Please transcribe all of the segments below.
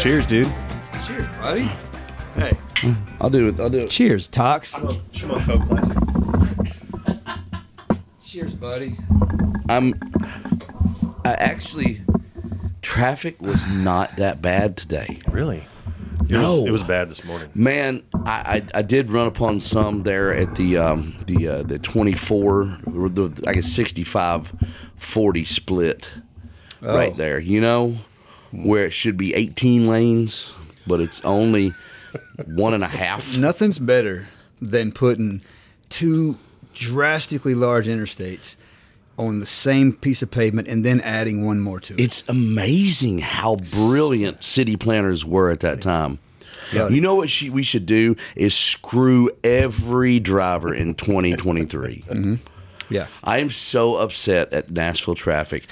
Cheers, dude. Cheers, buddy. Hey. I'll do it. Cheers, Tox. Shimon Coke Classic. Cheers, buddy. Traffic was not that bad today. Really? No. It was bad this morning. Man, I did run upon some there at the 24, or the, I guess 65-40 split right there, where it should be 18 lanes, but it's only 1.5. Nothing's better than putting two drastically large interstates on the same piece of pavement and then adding one more to it. It's amazing how brilliant city planners were at that time. Yeah. You know what we should do is screw every driver in 2023. Mm-hmm. Yeah. I am so upset at Nashville traffic.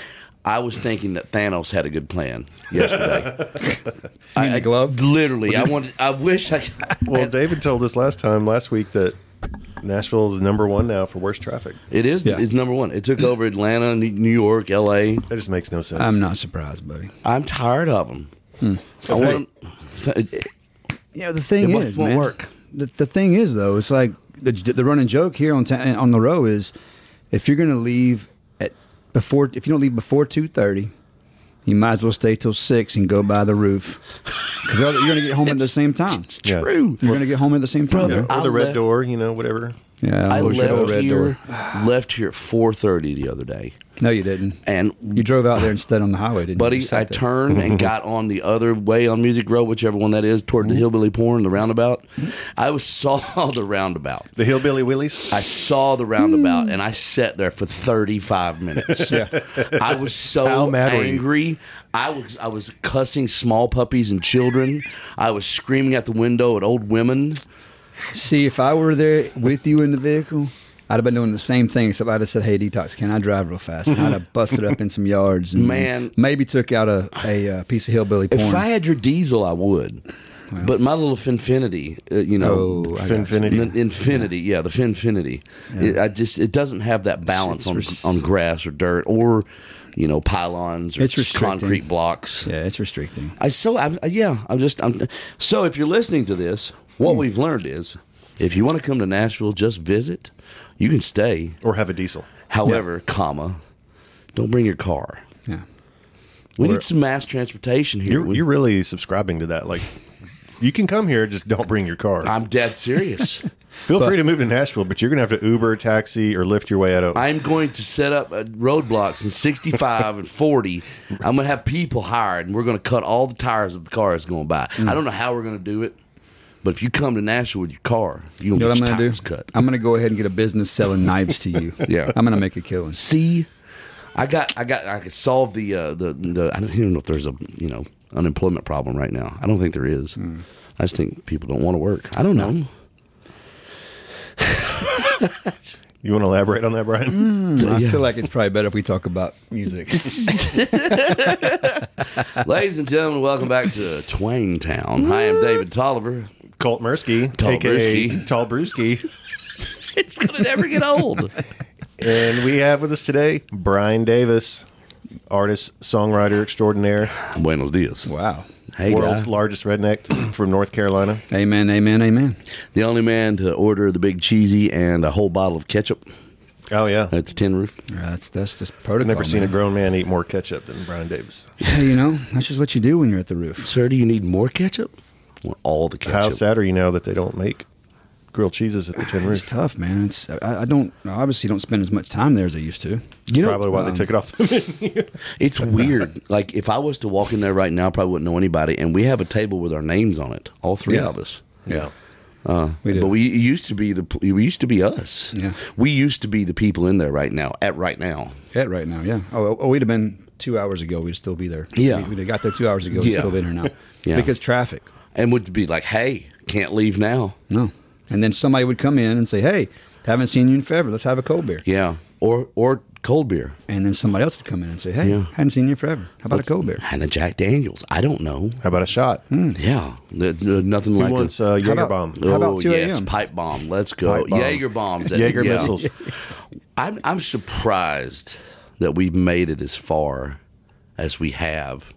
I was thinking that Thanos had a good plan yesterday. You mean the glove? Literally, I wish I. Well, David told us last week that Nashville is number one now for worst traffic. It is. Yeah. It's number one. It took over Atlanta, New York, L.A. That just makes no sense. I'm not surprised, buddy. I'm tired of them. I want them. The thing It is, won't man, work. The thing is, though, it's like the running joke here on the row is, if you're going to leave if you don't leave before 2:30, you might as well stay till 6 and go by the roof, because you're going to get home at the same time. It's true. You're going to get home at the same time, Brother, Or the red door, whatever. Yeah, I left left here at 4:30 the other day. No, you didn't. And You drove out there instead on the highway, didn't you? buddy, You sat I there. turned and got on the other way on Music Road, whichever one that is, toward the Hillbilly Porn, the roundabout. I saw the roundabout. The Hillbilly Willies? I saw the roundabout, and I sat there for 35 minutes. Yeah. I was so How mad were you? angry. I was cussing small puppies and children. I was screaming at the window at old women. See, if I were there with you in the vehicle, I'd have been doing the same thing. So I'd have said, "Hey, Detox, can I drive real fast?" And I'd have busted up in some yards and Man. maybe took out a piece of hillbilly porn. If I had your diesel, I would. But my little Finfinity, Infinity, yeah, the Finfinity. It doesn't have that balance on grass or dirt or pylons or concrete blocks. Yeah, it's restricting. So if you're listening to this, what we've learned is, if you want to come to Nashville, just visit. You can stay Or have a diesel. However, don't bring your car. Yeah. We need some mass transportation here. You're really subscribing to that. Like, you can come here, just don't bring your car. I'm dead serious. Feel free to move to Nashville, but you're going to have to Uber, taxi, or lift your way out of. I'm going to set up roadblocks in 65 and 40. I'm going to have people hired, and we're going to cut all the tires of the cars going by. I don't know how we're going to do it, but if you come to Nashville with your car, you're going to get your tires cut. I'm going to go ahead and get a business selling knives to you. Yeah. I'm going to make a killing. See, I could solve the I don't even know if there's a unemployment problem right now. I don't think there is. I just think people don't want to work. I don't know. You want to elaborate on that, Brian? I feel like it's probably better if we talk about music. Ladies and gentlemen, welcome back to Twang Town. Hi, I'm David Tolliver. Colt Mirsky, Tall a.k.a. Brewski. Tall Brewski. It's going to never get old. And we have with us today Brian Davis, artist, songwriter extraordinaire. Buenos dias. Wow. Hey, World's guy. largest redneck from North Carolina. Amen, amen, amen. The only man to order the big cheesy and a whole bottle of ketchup Oh, yeah. at the tin roof. That's just protocol. I've never seen a man. grown man eat more ketchup than Brian Davis. Yeah, that's just what you do when you're at the roof. Sir, do you need more ketchup? Or all the ketchup? How sad are you now that they don't make grilled cheeses at the tin It's roof? tough, man. I obviously don't spend as much time there as I used to. Probably why they took it off the menu. It's weird. Like, if I was to walk in there right now, I probably wouldn't know anybody. And we have a table with our names on it, all three of us. Yeah. We do. But we used to be us. Yeah. We used to be the people in there right now. Right now, Yeah. Oh, we'd have been 2 hours ago. We'd still be there. Yeah. We'd have got there 2 hours ago. We'd Yeah. still be here now. Yeah. Because traffic. and would be like, "Hey, can't leave now." No. And then somebody would come in and say, "Hey, haven't seen you in forever. Let's have a cold beer." Yeah, or cold beer. And then somebody else would come in and say, "Hey, Yeah. hadn't seen you in forever. How about a cold beer?" And a Jack Daniels. I don't know. How about a shot? Yeah, nothing Who like wants a Jaeger about- bomb? How about oh 2 yes, a.m.? pipe bomb. Let's go. Pipe bomb. Jaeger bombs. Jaeger Yeah. missiles. I'm surprised that we've made it as far as we have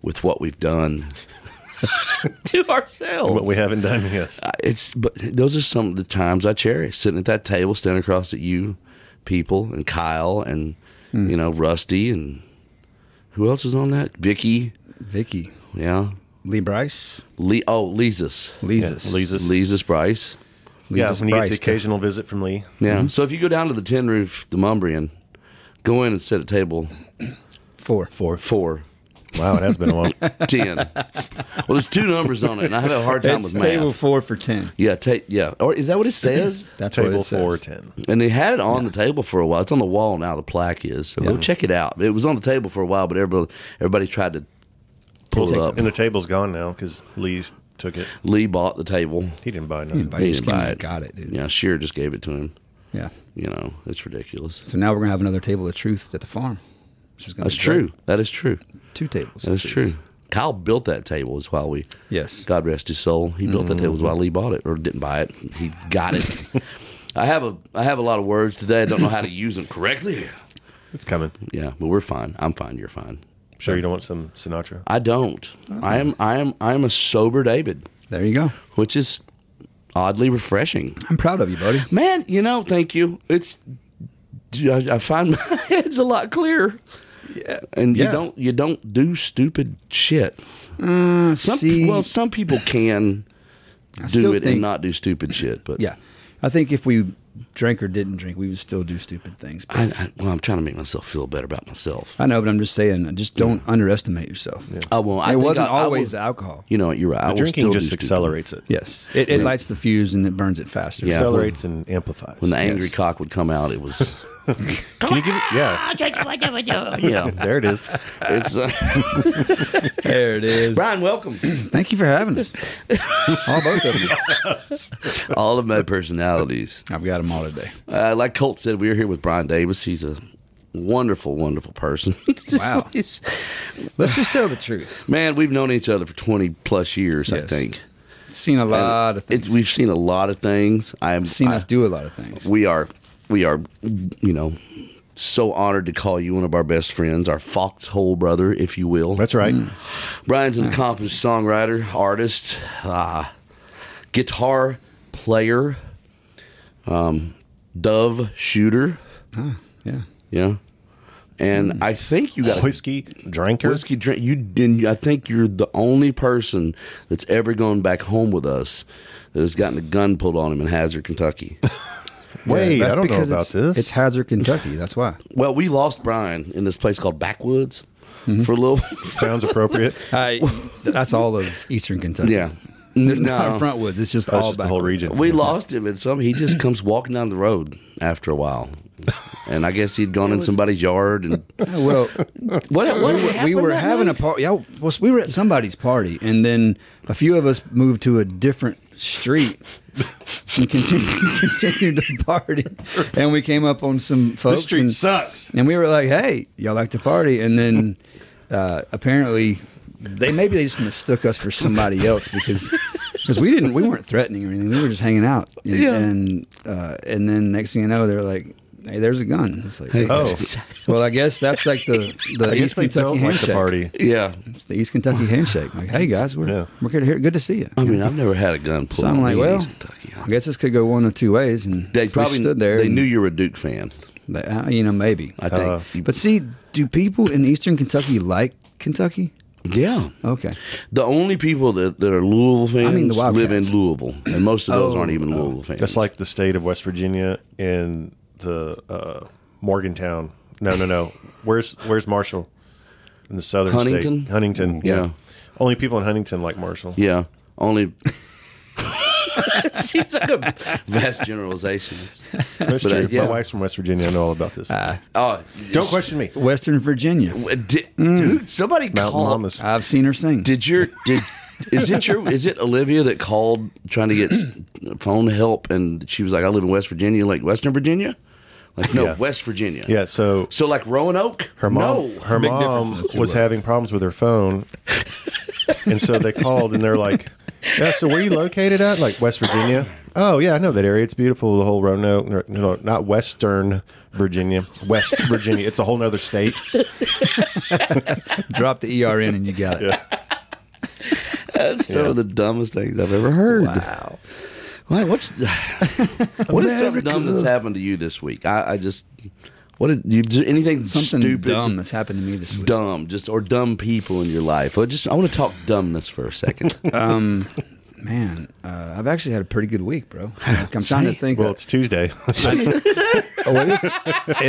with what we've done to ourselves. What we haven't done, yes. But those are some of the times I cherish, sitting at that table, standing across at you people and Kyle and Rusty and who else is on that? Vicky. Yeah. Lee Brice. Lisa's. Lisa's Brice. Yeah, when you get the occasional visit from Lee. Yeah. So if you go down to the Tin Roof, the Mumbrian, go in and sit at table 4. Wow, it has been a while. 10. Well, there's 2 numbers on it, and I have a hard time with math. Table 4 for 10. Yeah, Or is that what it says? That's Table what it says. 4, 10. And they had it on the table for a while. It's on the wall now. The plaque is. So go check it out. It was on the table for a while, but everybody tried to pull it up. And the table's gone now because Lee took it. Lee bought the table. He didn't buy nothing. He didn't buy it. Got it, dude. Yeah, Shearer just gave it to him. Yeah. It's ridiculous. So now we're going to have another table of truth at the farm. That's true. That is true. 2 tables. That is true. Kyle built that table as while Yes. God rest his soul. He built that table as while Lee bought it or didn't buy it. He got it. I have a lot of words today. I don't know how to use them correctly. It's coming. Yeah, but we're fine. I'm fine. You're fine. Sure, you don't want some Sinatra? I don't. Okay. I am a sober David. There you go. Which is oddly refreshing. I'm proud of you, buddy. Man, thank you. I find my head's a lot clearer. Yeah. And you don't do stupid shit. Some people can do it and not do stupid shit, but yeah. I think if we drank or didn't drink, we would still do stupid things. I'm trying to make myself feel better about myself. I know, but I'm just saying, just don't underestimate yourself. Yeah. It wasn't always the alcohol. You know what? You're right. The drinking just accelerates it. Yes. It lights the fuse and it burns it faster. Yeah. Accelerates and amplifies. When the angry cock would come out, it was... Can you give it? Yeah. Yeah. There it is. It's there it is. Brian, welcome. Thank you for having us. Both of you. All of my personalities. I've got them all today. Like Colt said, we are here with Brian Davis. He's a wonderful, wonderful person. Wow. Let's just tell the truth. Man, we've known each other for 20 plus years, yes. I think. Seen a lot of things. We've seen a lot of things. Seen us do a lot of things. We are, so honored to call you one of our best friends, our foxhole brother, if you will. That's right. Brian's an accomplished songwriter, artist, guitar player, dove shooter. Yeah. Yeah. And I think you got whiskey drinker. Whiskey drink. I think you're the only person that's ever gone back home with us that has gotten a gun pulled on him in Hazard, Kentucky. Wait, I don't know about this. It's Hazard, Kentucky. That's why. Well, we lost Brian in this place called Backwoods for a little. Sounds appropriate. That's all of Eastern Kentucky. Yeah. There's not Frontwoods. It's just all the whole region. We lost him, and he just comes walking down the road after a while. And I guess he'd gone in somebody's yard. And well, we were having a party. Yeah, well, we were at somebody's party, and then a few of us moved to a different street and continued the party. And we came up on some folks. This street sucks. And we were like, "Hey, y'all like to party?" And then apparently. They just mistook us for somebody else because we weren't threatening or anything. We were just hanging out. And then next thing you know, they're like, "Hey, there's a gun." It's like, oh, well, I guess that's like the East Kentucky handshake. Party. Yeah, it's the East Kentucky handshake. Like, hey guys, we're here. Good to see you. I mean, I've never had a gun pulled on me in East Kentucky. I guess this could go one of two ways. And they probably stood there. They knew you were a Duke fan. Maybe I think. But see, do people in Eastern Kentucky like Kentucky? Yeah. Okay. The only people that are Louisville fans live in Louisville, and most of those aren't even Louisville fans. That's like the state of West Virginia and the Morgantown. No. Where's Marshall? In the southern Huntington? state. Huntington. Yeah. Only people in Huntington like Marshall. Yeah. Only. It seems like a vast generalization. That's true. My wife's from West Virginia. I know all about this. Don't question me. Western Virginia. Dude, somebody called. I've seen her sing. Is it Olivia that called trying to get phone help, and she was like, "I live in West Virginia," like Western Virginia? Like, no, West Virginia. Yeah, so like Roanoke? Her mom was having problems with her phone. And so they called and they're like, "Yeah, so where are you located at?" Like, West Virginia. Oh yeah, I know that area. It's beautiful. The whole Roanoke, no, not Western Virginia, West Virginia. It's a whole nother state. Drop the ER in and you got it. Yeah. That's some of the dumbest things I've ever heard. Wow. What is something dumb that's happened to you this week? I just anything Something stupid, dumb that's happened to me this week. dumb, or dumb people in your life. I want to talk dumbness for a second. Man, I've actually had a pretty good week, bro. Like, I'm trying to think. Well, it's Tuesday. It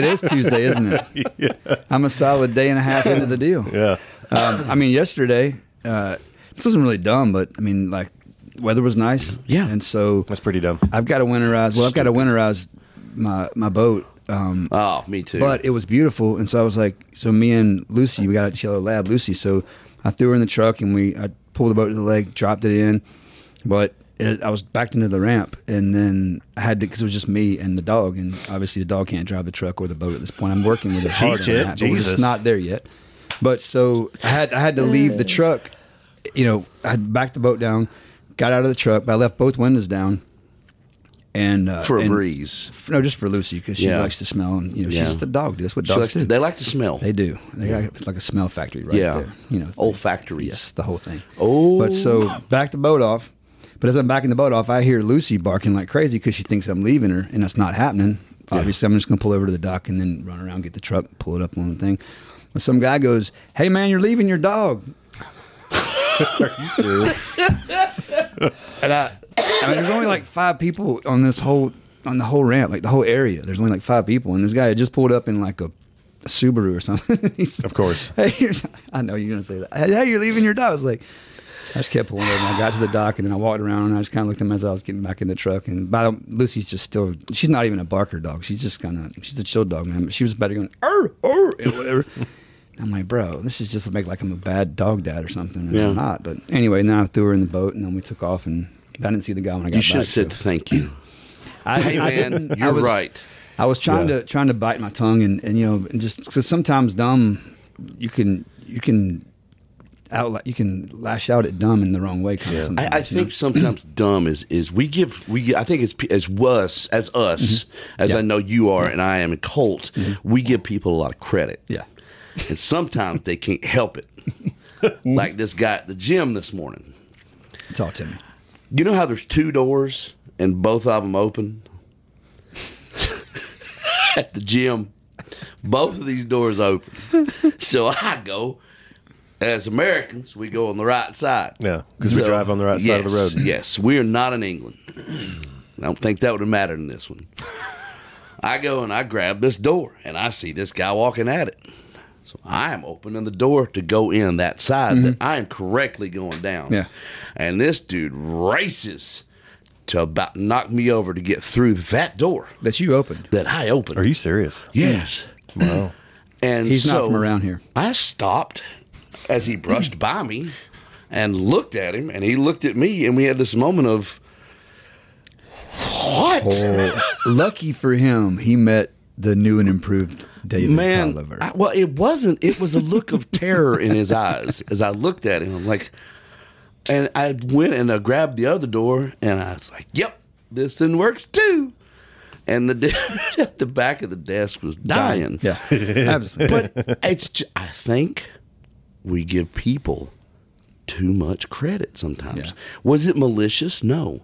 is Tuesday, isn't it? Yeah. I'm a solid day and a half into the deal. Yeah. I mean, yesterday, this wasn't really dumb, but I mean, like, weather was nice. Yeah. And so That's pretty dumb. I've got to winterize my boat. Oh, me too. But it was beautiful, and so I was like, so me and Lucy, we got a Yellow Lab, Lucy. So I threw her in the truck, and I pulled the boat to the lake, dropped it in, but I was backed into the ramp, and then I had to, because it was just me and the dog, and obviously the dog can't drive the truck or the boat at this point. I'm working with it hard on that, but we're just not there yet. But so I had to leave the truck. You know, I had backed the boat down, got out of the truck, but I left both windows down. And for a breeze. No, just for Lucy, because she likes to smell, and she's just a dog. That's what dogs do. They like to smell. They do. They got it's like a smell factory right there. Olfactories. Yes, the whole thing. Oh. But so back the boat off. But as I'm backing the boat off, I hear Lucy barking like crazy because she thinks I'm leaving her, and that's not happening. Yeah. Obviously, I'm just going to pull over to the dock and then run around, get the truck, pull it up on the thing. But some guy goes, "Hey man, you're leaving your dog." Are you serious? And I mean, there's only like 5 people on the whole ramp, like the whole area. There's only like 5 people, and this guy had just pulled up in like a Subaru or something. Of course. Hey, I know you're gonna say that. Hey, you're leaving your dog. I was like, I just kept pulling over. And I got to the dock, and then I walked around, and I just kind of looked at him as I was getting back in the truck. And Lucy's just still, she's not even a barker dog. She's just she's a chill dog, man. But she was about to go, arr, arr, and whatever. I'm like, bro, this is just to make like I'm a bad dog dad or something. And I'm not. But anyway, and then I threw her in the boat, and then we took off, and I didn't see the guy when I got back. You should have said thank you. Hey man, you're right. I was trying to bite my tongue, and and just because sometimes dumb, you can lash out at dumb in the wrong way. I think sometimes dumb is we I think it's as us as I know you are and I am in Colt. We give people a lot of credit. Yeah, and sometimes they can't help it. Like this guy at the gym this morning. Talk to me. You know how there's 2 doors and both of them open? At the gym, both of these doors open. So I go, as Americans, we go on the right side. Yeah, because we drive on the right side of the road. Yes, we are not in England. I don't think that would have mattered in this one. I go and I grab this door, and I see this guy walking at it. So I am opening the door to go in that side that I am correctly going down. Yeah. And this dude races to about knock me over to get through that door. That you opened. That I opened. Are you serious? Yes. Wow. And he's not so from around here. I stopped as he brushed by me and looked at him, and he looked at me, and we had this moment of, what? Oh, lucky for him, he met the new and improved David Tolliver. Well, it wasn't. It was a look of terror in his eyes as I looked at him. I'm like, and I went and I grabbed the other door, and I was like, yep, this thing works too. And the dude at the back of the desk was dying. Yeah, absolutely. But I think we give people too much credit sometimes. Yeah. Was it malicious? No.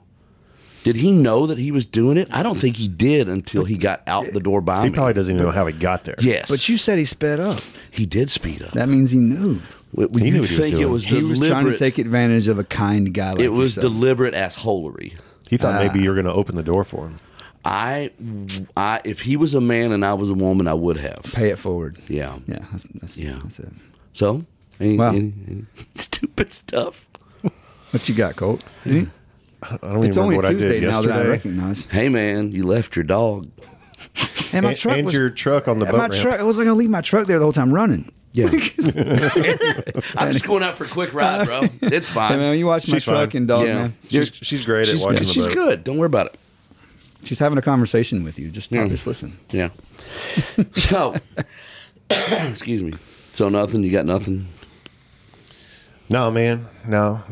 Did he know that he was doing it? I don't think he did until he got out the door by me. He probably doesn't even know how he got there. Yes. But you said he sped up. He did speed up. That means he knew. He knew what he was doing. It was He was trying to take advantage of a kind guy like It was yourself. deliberate assholery. He thought maybe you were going to open the door for him. If he was a man and I was a woman, I would have. Pay it forward. Yeah. Yeah, that's it. So, any stupid stuff. What you got, Colt? I don't It's even only remember what Tuesday I did now that I yesterday. recognize. Hey, man, you left your dog. And my truck and was your truck on the boat ramp. I wasn't going to leave my truck there the whole time running. Yeah. I'm just going out for a quick ride, bro. It's fine. Hey, man, you watch my She's truck fine. and dog, Yeah. man. She's great at watching the She's boat. good. Don't worry about it. She's having a conversation with you. Just listen. Yeah. So, excuse me. So nothing. You got nothing. No, man. No.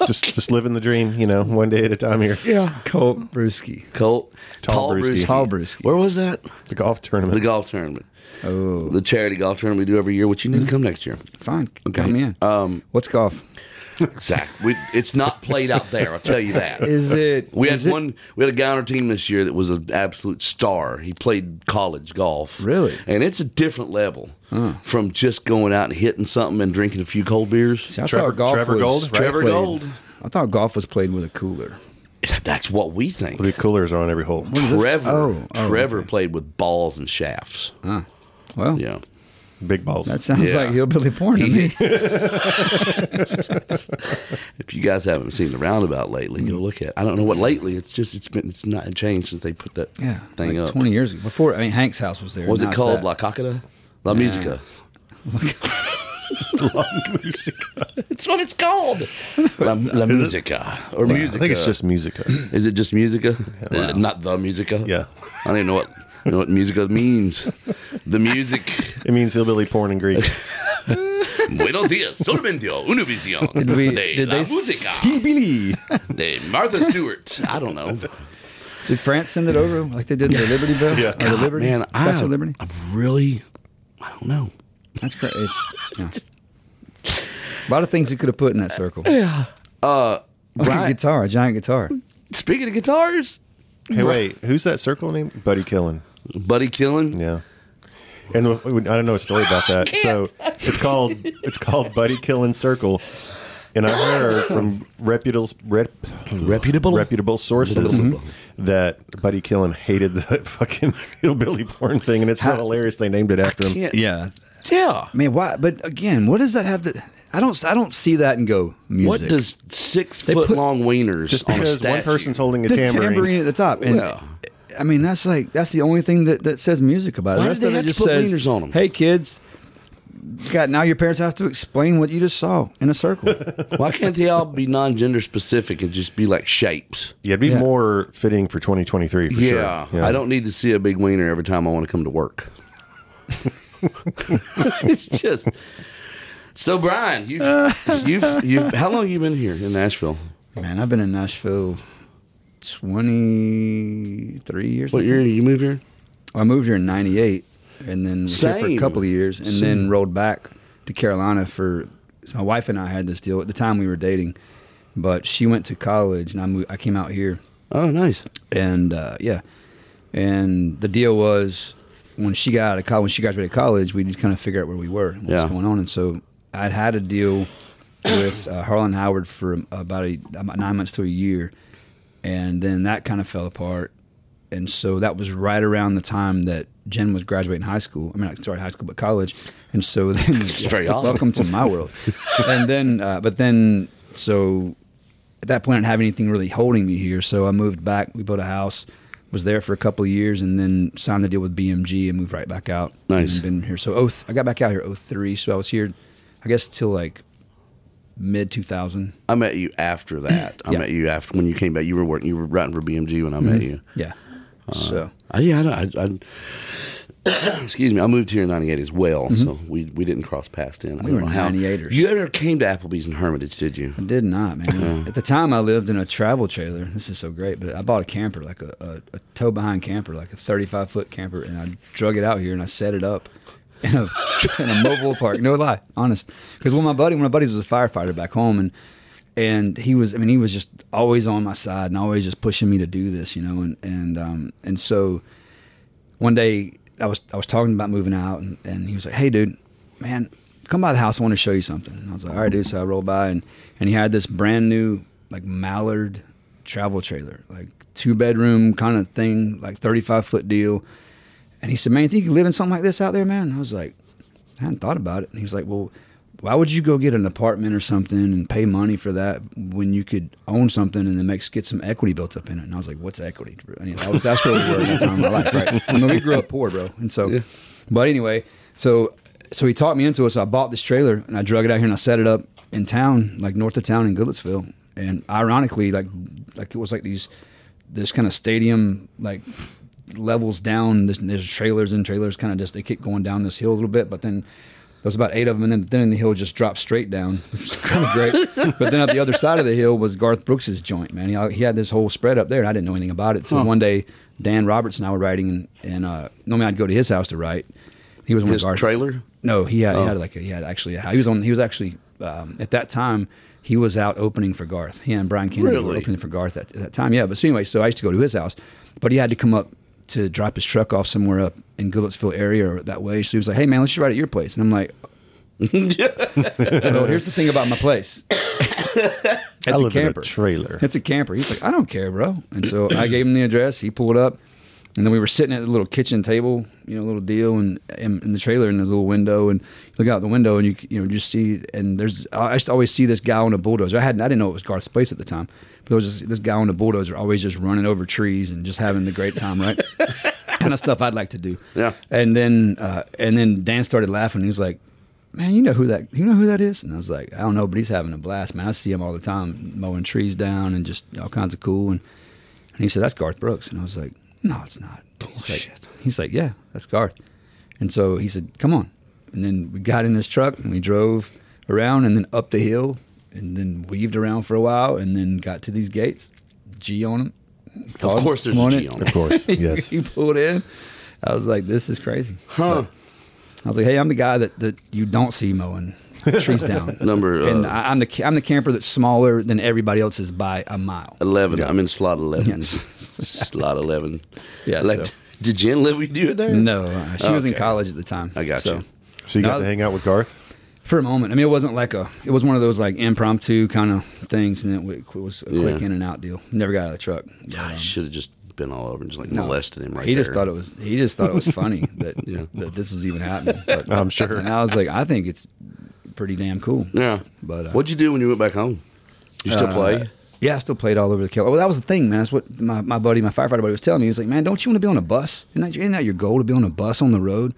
just living the dream, one day at a time here. Yeah. Colt Brewski. Colt. Tall Brewski. Tall Brewski. Where was that? The golf tournament. The golf tournament. Oh. The charity golf tournament we do every year, which you need to come next year. Fine. Okay. Come in. What's golf? Exactly. It's not played out there, I'll tell you that. Is it? We had a guy on our team this year that was an absolute star. He played college golf. Really? And it's a different level from just going out and hitting something and drinking a few cold beers. See, I thought golf Trevor was Gold, right? Trevor played- Gold. I thought golf was played with a cooler. That's what we think. The coolers are on every hole. Trevor okay. played with balls and shafts. Well, Yeah. Big balls. that sounds Yeah. like hillbilly porn to me. If you guys haven't seen the roundabout lately, go look at it. I don't know what lately. It's not changed since they put that thing like up. 20 years ago. Before, Hank's house was there. What was Now it it's called? that. La Cacada? La Musica. La Musica. That's what it's called. La Musica. Or Musica. I think it's just Musica. Is it just Musica? Not the Musica? Yeah. I don't even know what Musica means. The music. It means hillbilly porn in Greek. Buenos dias. Solamente Univision. Did La they Musica. Hillbilly. De Martha Stewart. I don't know. Did France send it over like they did the Liberty Bell? Yeah. Or the Liberty? Man, Statue of Liberty? I don't know. That's great. It's a lot of things you could have put in that circle. Yeah. A giant guitar. Speaking of guitars, Hey, wait. Who's that circle name? Buddy Killen. Buddy Killen. Yeah. And I don't know a story about that. So it's called Buddy Killen Circle. And I heard from reputable sources that Buddy Killen hated the fucking hillbilly porn thing, and it's so hilarious they named it after him. Yeah. Yeah. I mean, why? But again, what does that have to? I don't see that and go music. What does 6 foot long wieners Just on a because statue? one person's holding a the tambourine. at the top? And Yeah. I mean, that's the only thing that says music about it. Why The rest did of they it have to just put says, wieners on them? "Hey kids, now your parents have to explain what you just saw in a circle." Why can't they all be non-gender specific and just be like shapes? Yeah, it'd be more fitting for 2023 for sure. Yeah. I don't need to see a big wiener every time I want to come to work. It's just so. Brian, you've how long have you been here in Nashville? Man, I've been in Nashville 23 years. What year did you move here? I moved here in '98, and then was here for a Same. couple of years, and then rolled back to Carolina for. So my wife and I had this deal at the time we were dating, but she went to college, and I came out here, Oh, nice. and and the deal was when she got out of college, when she graduated college, we just kind of figure out where we were, and what was going on, and so I'd had a deal with Harlan Howard for about 9 months to a year, and then that kind of fell apart. And so that was right around the time that Jen was graduating high school. I mean, not sorry, high school, but college. And so then, very odd. welcome to my world. And then, so at that point, I didn't have anything really holding me here. So I moved back. We built a house, was there for a couple of years, and then signed the deal with BMG and moved right back out. Nice. And been here. So I got back out here 03. So I was here, I guess, till like mid 2000. I met you after that. I met you after when you came back. You were writing for BMG when I met you. Yeah. So excuse me. I moved here in '98 as well, so we didn't cross paths then. I We don't were know how. 98ers. You ever came to Applebee's in Hermitage? Did you? I did not, man. At the time, I lived in a travel trailer. This is so great, but I bought a camper, like a tow behind camper, like a 35-foot camper, and I drug it out here and I set it up in a mobile park. No lie, honest. Because one of my buddies was a firefighter back home, and he was just always on my side and always just pushing me to do this, and so one day I was talking about moving out, and he was like, "Hey, dude, man, come by the house. I want to show you something." And I was like, "All right, dude." So I rolled by, and he had this brand new like Mallard travel trailer, like 2-bedroom kind of thing, like 35-foot deal. And he said, "Man, you think you could live in something like this out there, man?" And I was like, "I hadn't thought about it." And he was like, "Well, why would you go get an apartment or something and pay money for that when you could own something and then get some equity built up in it?" And I was like, "What's equity?" That's where we were at that time in my life, right? I mean, we grew up poor, bro. And so, but anyway, so he talked me into it. So I bought this trailer and I drug it out here and I set it up in town, like north of town in Goodlettsville. And ironically, like it was like this kind of stadium, like levels down. There's trailers and trailers kind of just, they keep going down this hill a little bit, but then was about 8 of them, and then the hill just dropped straight down, which was kind of great. But then at the other side of the hill was Garth Brooks's joint, man. He had this whole spread up there, and I didn't know anything about it. So one day, Dan Roberts and I were writing, and normally I'd go to his house to write. He was on his trailer. No, he had actually a house. He was actually at that time he was out opening for Garth. He and Brian Kennedy were opening for Garth at that time. Yeah, but so anyway, so I used to go to his house, but he had to come up to drop his truck off somewhere up in Goodlettsville area or that way. So he was like, "Hey man, let's just write at your place." And I'm like, "Well, here's the thing about my place. It's a camper. In a trailer. It's a camper." He's like, "I don't care, bro." And so I gave him the address. He pulled up, and then we were sitting at the little kitchen table, little deal, and in the trailer, and there's a little window, and you look out the window, and you just see, and I used to always see this guy on a bulldozer. I didn't know it was Garth's place at the time, but there was just this guy on a bulldozer always just running over trees and just having the great time, right? Kind of stuff I'd like to do. Yeah. And then Dan started laughing. He was like, "Man, you know who that is?" And I was like, "I don't know, but he's having a blast, man. I see him all the time mowing trees down and just all kinds of cool." And he said, "That's Garth Brooks." And I was like, "No, it's not." He's like, "Yeah, that's Garth." And so he said, "Come on." And then we got in his truck and we drove around and then up the hill and then weaved around for a while and then got to these gates. G on them. Of course there's a G on it. Of course, yes. He pulled in. I was like, "This is crazy." Huh. But I was like, "Hey, I'm the guy that you don't see mowing trees down." And I'm the camper that's smaller than everybody else's by a mile. 11. Yeah. I'm in slot 11. Yes. Slot 11. Yeah. Like, So. Did Jen live with you there? No, she was in college at the time. I got you. So you got to hang out with Garth? For a moment. I mean, it wasn't it was one of those like impromptu kind of things, and it was a quick in and out deal. Never got out of the truck. Yeah, I should have just been all over and just molested him right he there. He just thought it was funny that that this was even happening. But, I'm sure. And I was like, I think it's pretty damn cool. Yeah. But what'd you do when you went back home? You still play? Yeah, I still played all over the kill. Well, that was the thing, man. That's what my firefighter buddy was telling me. He was like, "Man, don't you want to be on a bus? Isn't that your goal, to be on a bus on the road,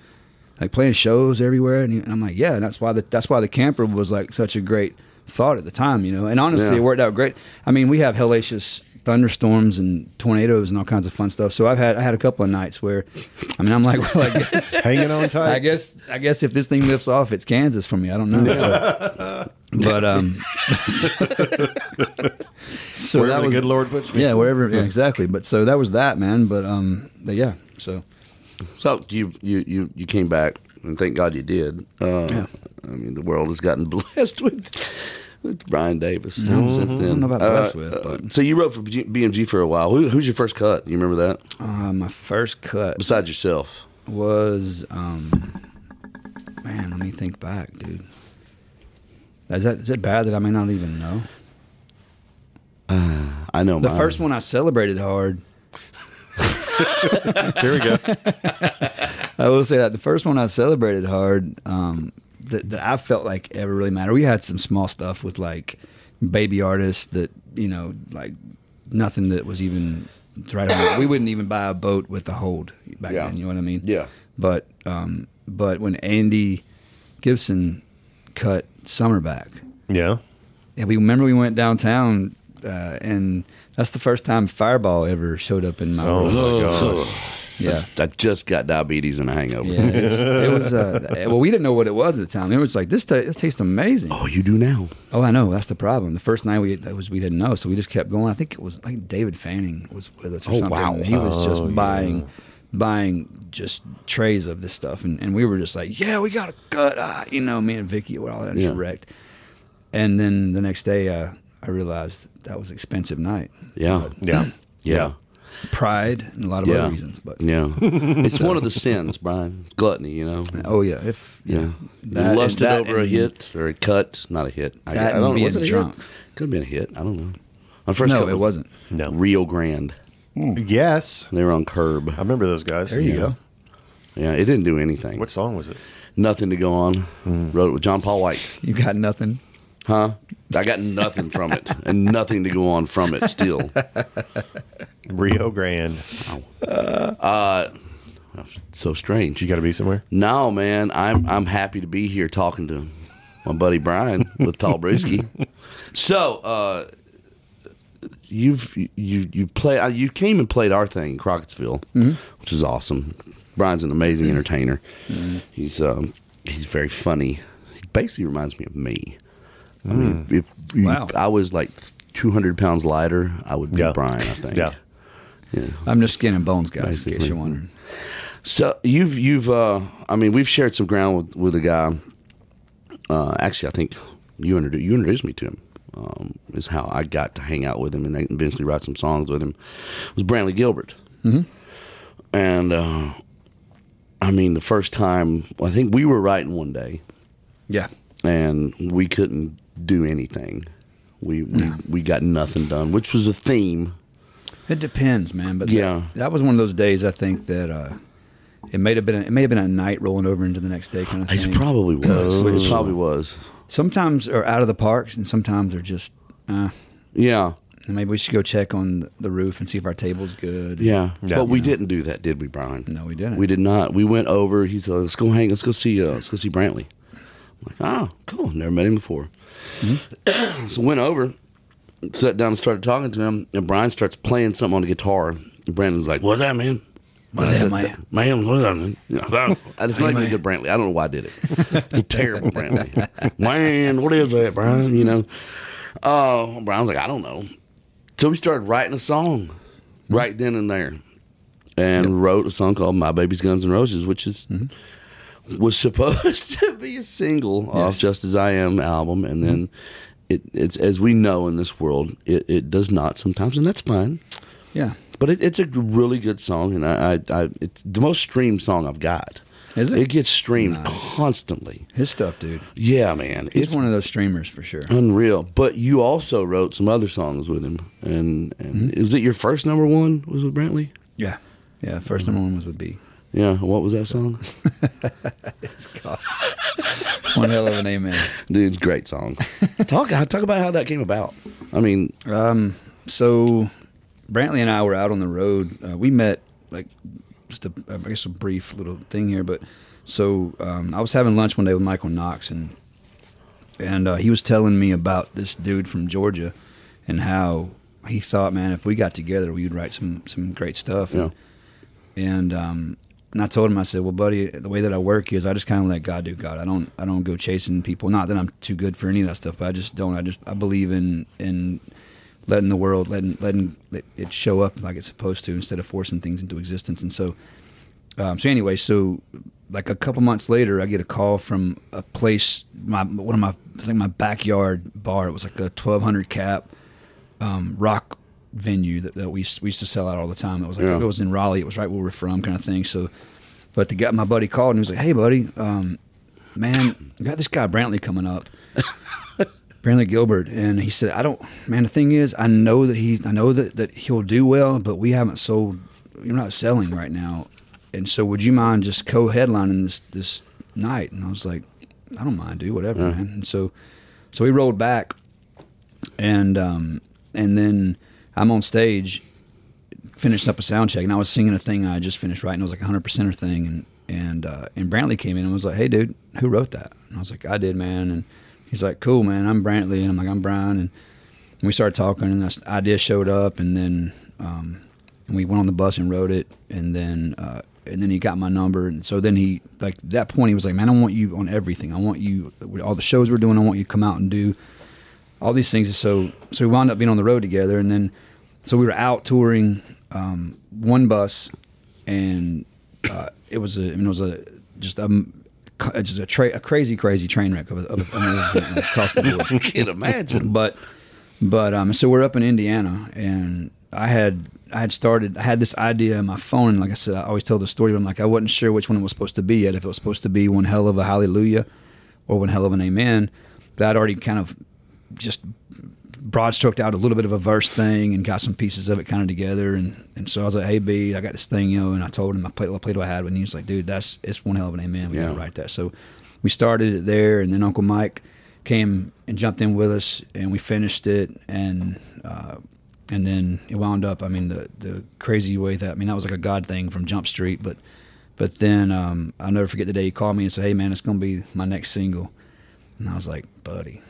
like playing shows everywhere?" And I'm like, "Yeah." And that's why the camper was like such a great thought at the time, And honestly, it worked out great. I mean, we have hellacious thunderstorms and tornadoes and all kinds of fun stuff. So I had a couple of nights where, I mean, I'm like, well, I guess hanging on tight. I guess if this thing lifts off, it's Kansas for me. I don't know. But so wherever that was the good Lord puts me. Yeah, wherever. Yeah, exactly. But so that was that, man. But yeah. So you came back, and thank God you did. I mean, the world has gotten blessed with Brian Davis since then. I don't know about blessed with. But. So you wrote for BMG for a while. Who's your first cut? You remember that? My first cut, besides yourself, was man. Let me think back, dude. Is it bad that I may not even know? I know the first one I celebrated hard. Here we go. I will say that the first one I celebrated hard, that I felt like ever really mattered. We had some small stuff with like baby artists that, like nothing that was even right on. We wouldn't even buy a boat with the hold back then. You know what I mean? Yeah. But when Andy Gibson cut Summerback, yeah, we went downtown, and that's the first time Fireball ever showed up in my room. Oh my gosh. Yeah, I just got diabetes and a hangover. Yeah, it was. Well, we didn't know what it was at the time. It was like this tastes amazing. Oh, you do now. Oh, I know. That's the problem. The first night we didn't know, so we just kept going. I think it was like David Fanning was with us or something. Wow. He was just buying just trays of this stuff, and we were just like, yeah, we got to cut. Me and Vicky were all just wrecked. And then the next day, I realized that was an expensive night. Yeah. But, yeah. Pride and a lot of other reasons, but it's one of the sins, Brian. Gluttony, Oh yeah, you lusted over a hit or a cut, not a hit. I don't know. Was it drunk? Could have been a hit. I don't know. My first cut it wasn't. No, Rio Grande. Yes, they were on Curb. I remember those guys. There you go. Yeah, it didn't do anything. What song was it? Nothing to Go On. Wrote it with John Paul White. You got nothing. Huh? I got nothing from it, and nothing to go on from it still. Rio Grande. So strange. You got to be somewhere? No, man. I'm happy to be here talking to my buddy Brian with Tall Brewski. So, you came and played our thing in Crockettsville, which is awesome. Brian's an amazing entertainer. He's He's very funny. He basically reminds me of me. I mean, if I was like 200 pounds lighter, I would be Brian, I think. Yeah. I'm just skin and bones, guys, Basically. in case you're wondering. So I mean, we've shared some ground with a guy. Actually, I think you introduced me to him. Is how I got to hang out with him and eventually write some songs with him. It was Brantley Gilbert. Mm-hmm. And I mean, the first time, I think we were writing one day. Yeah. And we couldn't do anything. We got nothing done, which was a theme. It depends, man. But yeah, that was one of those days. I think that it may have been a night rolling over into the next day kind of thing. It probably was. It probably was. Sometimes are out of the parks, and sometimes are just. Yeah. And maybe we should go check on the roof and see if our table's good. Yeah. But we didn't do that, did we, Brian? No, we didn't. We did not. We went over. He said, "Let's go see Brantley." I'm like, "Oh, cool. Never met him before." Mm-hmm. So went over, sat down and started talking to him, and Brian starts playing something on the guitar. And Brandon's like, "What's that, man? What's that, man? Man, what's that, man?" It's not even a good Brantley. I don't know why I did it. It's a terrible Brantley. Man, what is that, Brian? You know? Brian's like, "I don't know." So we started writing a song right then and there, and wrote a song called "My Baby's Guns and Roses," which is was supposed to be a single off "Just As I Am" album, and then it's as we know in this world, it does not sometimes, and that's fine. Yeah, but it's a really good song, and I it's the most streamed song I've got. Is it? It gets streamed constantly. His stuff, dude. Yeah, man. He's one of those streamers for sure. Unreal. But you also wrote some other songs with him, and was it your first number one? Was with Brantley? Yeah, first number one was with B. Yeah, what was that song? It's called One Hell of an Amen. Dude, it's a great song. Talk about how that came about. I mean, so Brantley and I were out on the road. We met like just I guess a brief little thing here, but so I was having lunch one day with Michael Knox, and he was telling me about this dude from Georgia and how he thought, man, if we got together, we'd write some great stuff. Yeah. And I told him, I said, well, buddy, the way that I work is I just kind of let God do God. I don't go chasing people. Not that I'm too good for any of that stuff, but I just don't. I believe in letting the world, letting it show up like it's supposed to, instead of forcing things into existence. And so anyway, like a couple months later, I get a call from a place, it's like my backyard bar. It was like a 1,200 cap rock venue that we used to sell out all the time. It was like it was in Raleigh. It was right where we're from, kind of thing. So, but my buddy called and he was like, "Hey, buddy, man, I got this guy Brantley coming up." Brantley Gilbert, and he said, the thing is, I know that he'll do well, but we haven't sold, you're not selling right now. And so would you mind just co-headlining this night? And I was like, I don't mind, dude, whatever, man. And so we rolled back, and then I'm on stage finishing up a sound check, and I was singing a thing I just finished writing. It was like a 100%er thing, and Brantley came in and was like, "Hey, dude, who wrote that?" And I was like, "I did, man." And he's like, "Cool, man. I'm Brantley." And I'm like, "I'm Brian." And we started talking, and this idea showed up, and then we went on the bus and wrote it, and then he got my number. And so then he, like, at that point, he was like, "Man, I want you on everything. I want you, all the shows we're doing, I want you to come out and do all these things." So we wound up being on the road together, and then so we were out touring one bus, and it was a crazy train wreck of an event across the board. I can't imagine. But so we're up in Indiana, and I had this idea in my phone, and like I said, I always tell the story, but I'm like, I wasn't sure which one it was supposed to be yet, if it was supposed to be One Hell of a Hallelujah or One Hell of an Amen. But I'd already kind of just broad stroked out a little bit of a verse thing and got some pieces of it kind of together, and so I was like, "Hey B, I got this thing, and I told him I played what I had, and he was like, "Dude, it's One Hell of an Amen. We gotta write that." So we started it there, and then Uncle Mike came and jumped in with us, and we finished it, and then it wound up. I mean, the crazy way that was like a God thing from Jump Street, but then I'll never forget the day he called me and said, "Hey man, it's gonna be my next single," and I was like, "Buddy."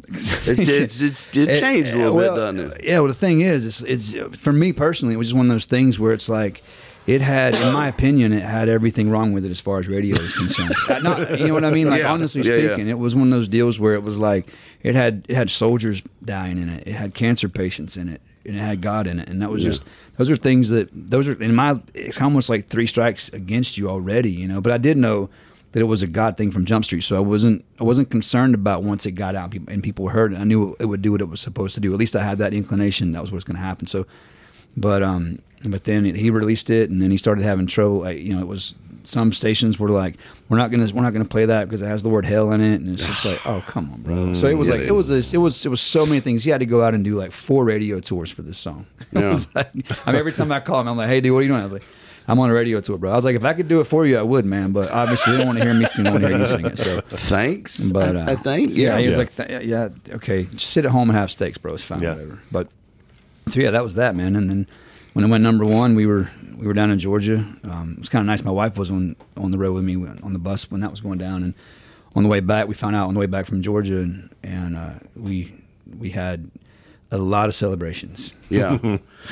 It changed a little bit, doesn't it? Yeah. Well, the thing is, it's for me personally, it was just one of those things where it's like, it had, in my opinion, it had everything wrong with it as far as radio is concerned. You know what I mean? Like, honestly speaking, it was one of those deals where it was like it had soldiers dying in it, it had cancer patients in it, and it had God in it, and that was just those are things that it's almost like 3 strikes against you already, you know. But I did know that it was a God thing from Jump Street, so I wasn't concerned about once it got out and people heard it. I knew it would do what it was supposed to do. At least I had that inclination that was what's going to happen. So, but then he released it, and then he started having trouble. Like, you know, it was some stations were like, we're not gonna play that because it has the word hell in it, and it's just like, oh, come on, bro. So it was it was so many things. He had to go out and do like 4 radio tours for this song. It was like, I mean, every time I call him, I'm like, hey, dude, what are you doing? I was like, I'm on a radio tour, bro. I was like, if I could do it for you, I would, man. But obviously, they don't want to hear me sing. They want to hear you sing it. So thanks. But I think, he was like, yeah, okay, just sit at home and have steaks, bro. It's fine, whatever. But so yeah, that was that, man. And then when it went #1, we were down in Georgia. It was kind of nice. My wife was on the road with me on the bus when that was going down, and on the way back, we found out on the way back from Georgia, and we had a lot of celebrations. Yeah.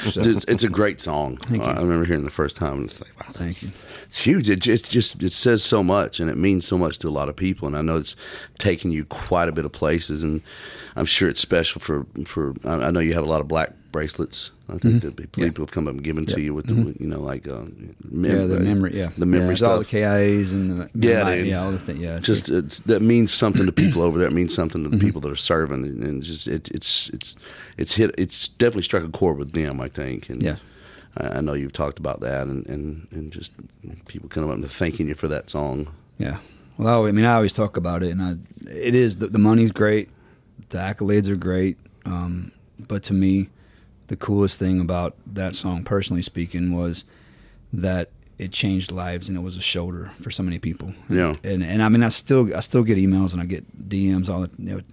So, it's a great song. I remember hearing it the first time, and it's like, wow, thank you. It's huge. It says so much, and it means so much to a lot of people. And I know it's taken you quite a bit of places, and I'm sure it's special for. I know you have a lot of black bracelets. I think that people have come up and given to you with the, you know, like the memory, the memory stuff, all the KIAs and all the things. Yeah, that means something to people over there. It means something to the people that are serving, and just it's definitely struck a chord with them, I think. And I know you've talked about that, and just people coming up and thanking you for that song. Yeah. Well, I mean, I always talk about it, and it is the money's great, the accolades are great, but to me, the coolest thing about that song, personally speaking, was that it changed lives, and it was a shoulder for so many people. Yeah. And I mean, I still get emails and I get DMs all